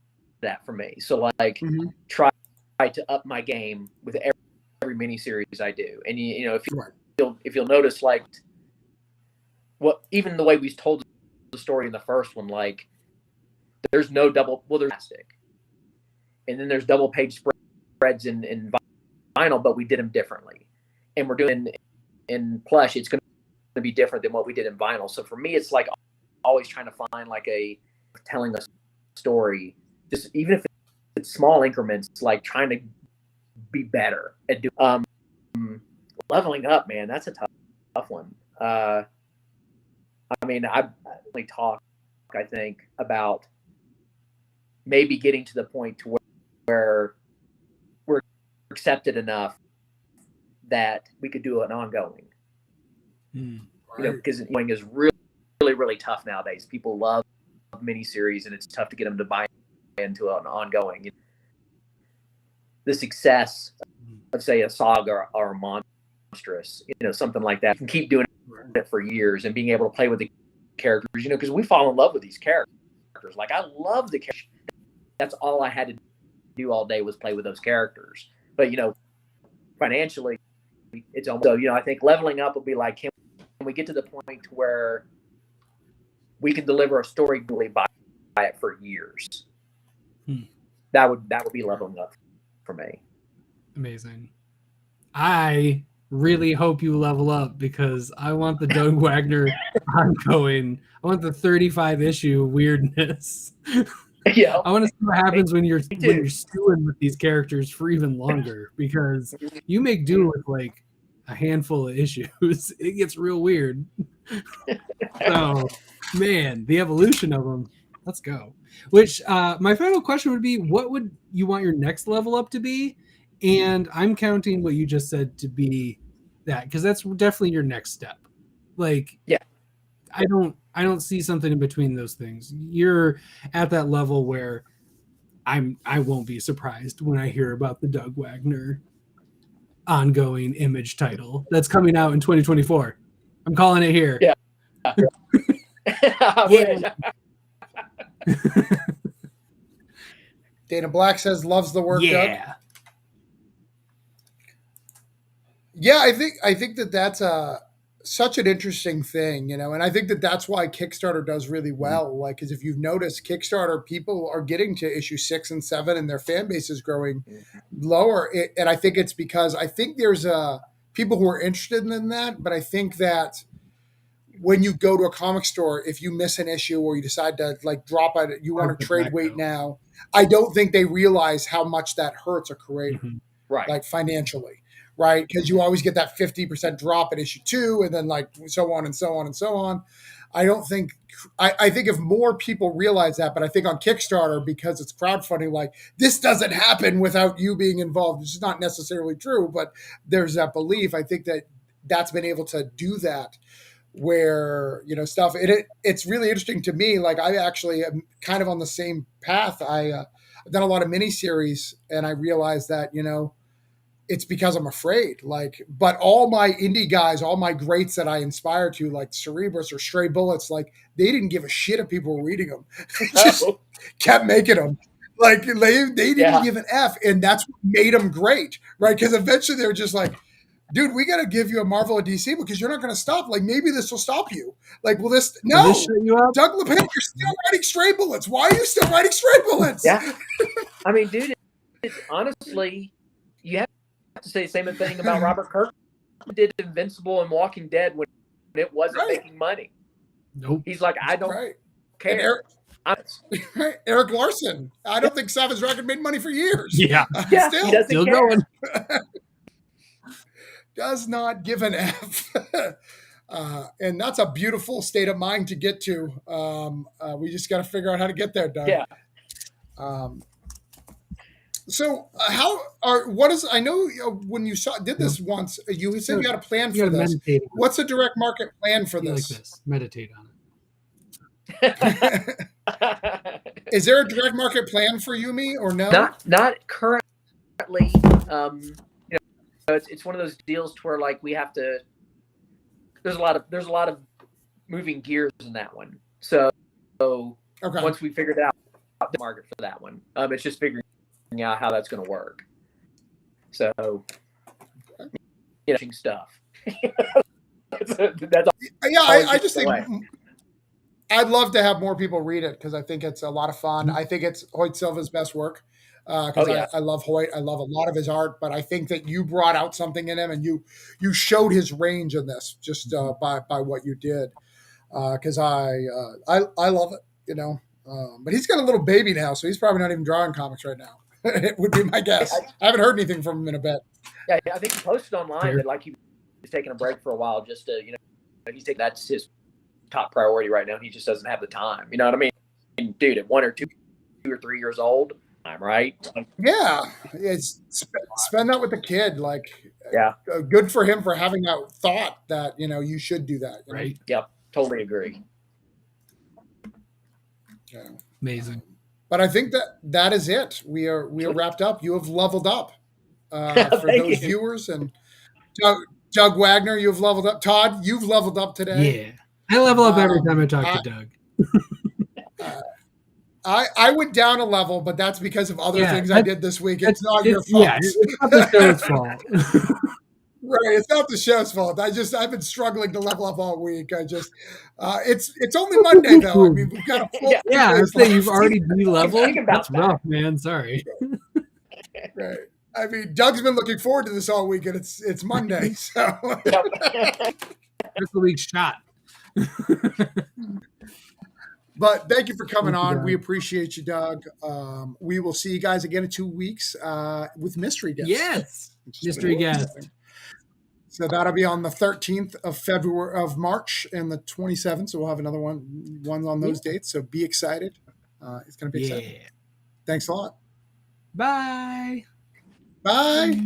that for me. So, like, try to up my game with every miniseries I do. And if you'll notice, like, even the way we told the story in the first one, like there's no double, well, there's plastic, and then there's double page spreads in vinyl, but we did them differently, and we're doing in plush. It's going to be different than what we did in vinyl. So for me, it's like always trying to find like telling a story, just even if it's small increments, like trying to be better at doing. Leveling up, man, that's a tough one. I mean, I only talk, I think, about maybe getting to the point to where we're accepted enough that we could do an ongoing. You know, because ongoing is really, really, really tough nowadays. People love miniseries, and it's tough to get them to buy into an ongoing. The success of, say, a saga or a monstrous, you know, something like that, you can keep doing it for years and being able to play with the characters, you know, because we fall in love with these characters. Like, I love the characters. That's all I had to do all day was play with those characters. But, you know, financially, it's almost, so, you know, I think leveling up will be like, can we get to the point where we can deliver a story really by it for years? That would be leveling up for me. Amazing. I really hope you level up, because I want the Doug Wagner ongoing. I want the 35 issue weirdness. Yeah, I want to see what happens when you're stewing with these characters for even longer, because you make do with like a handful of issues. It gets real weird. So, man, the evolution of them. Let's go. Which my final question would be, what would you want your next level up to be? And I'm counting what you just said to be that, because that's definitely your next step. Like, yeah, I don't see something in between those things. You're at that level where I won't be surprised when I hear about the Doug Wagner ongoing Image title that's coming out in 2024. I'm calling it here. Yeah. Yeah. Dana Black says loves the work. Yeah. Doug. Yeah, I think that's such an interesting thing, you know, and I think that's why Kickstarter does really well. Like, because if you've noticed, Kickstarter people are getting to issue 6 and 7, and their fan base is growing lower. And I think it's because I think there's people who are interested in that, but I think that when you go to a comic store, if you miss an issue or you decide to like drop it, you want to trade weight now, I don't think they realize how much that hurts a creator, right? Like financially. Right, because you always get that 50% drop at issue 2, and then like so on and so on and so on. I don't think I think if more people realize that, but I think on Kickstarter, because it's crowdfunding, like this doesn't happen without you being involved. This is not necessarily true, but there's that belief. I think that's been able to do that, where you know stuff. It's really interesting to me. Like I actually am kind of on the same path. I've done a lot of miniseries, and I realized that you know. It's because I'm afraid, like, but all my indie guys, all my greats that I inspire to, like Cerebrus or Stray Bullets, like they didn't give a shit if people were reading them. They just kept making them. Like they didn't give an F, and that's what made them great, right? Because eventually they were just like, dude, we got to give you a Marvel or DC because you're not going to stop. Like maybe this will stop you. Like, will this? No, will this shut you up? Doug LePage, you're still writing Stray Bullets. Why are you still writing Stray Bullets? Yeah, I mean, dude, honestly, you have to say the same thing about Robert Kirkman did Invincible and Walking Dead when it wasn't making money. Nope. He's like, I don't care. Eric Larson. I don't think Savage Dragon made money for years. Yeah. Still going. Does not give an F. And that's a beautiful state of mind to get to. We just got to figure out how to get there, Doug. Yeah. So I know when you did this once, you said you had a plan for this. What's the direct market plan for this? Like this. Meditate on it. Is there a direct market plan for Yumi or no? Not currently. You know, it's one of those deals to where like we have to. There's a lot of moving gears in that one. So once we figured out the market for that one, it's just figuring out how that's going to work. So, you know, stuff. I just think I'd love to have more people read it because I think it's a lot of fun. I think it's Hoyt Silva's best work because I love Hoyt. I love a lot of his art, but I think that you brought out something in him and you showed his range in this just by what you did. Because I love it, you know. But he's got a little baby now, so he's probably not even drawing comics right now. It would be my guess. I haven't heard anything from him in a bit. Yeah, I think he posted online that like he was taking a break for a while, just to that's his top priority right now. He just doesn't have the time. You know what I mean? Dude, at 1 or 2 or 3 years old, I'm right. Yeah, it's spend that with the kid. Like, yeah, good for him for having that thought that you should do that. Right. Yep. Totally agree. Yeah. Amazing. But I think that is it. We are wrapped up. You have leveled up for those viewers, and Doug Wagner, you've leveled up. Todd, you've leveled up today. Yeah, I level up every time I talk to Doug. I went down a level, but that's because of other things I did this week. It's not your fault. Yeah, it's not the show's fault. Right, it's not the show's fault. I've been struggling to level up all week. It's only Monday though. I mean, we've got a full I say you've already de-leveled. That's rough, man. Sorry. Right. I mean, Doug's been looking forward to this all week, and it's Monday, so that's the week's shot. But thank you for coming on. We appreciate you, Doug. We will see you guys again in 2 weeks with mystery guests. Yes, mystery guest. So that'll be on the 13th of March and the 27th. So we'll have another one on those dates. So be excited. It's going to be exciting. Thanks a lot. Bye. Bye.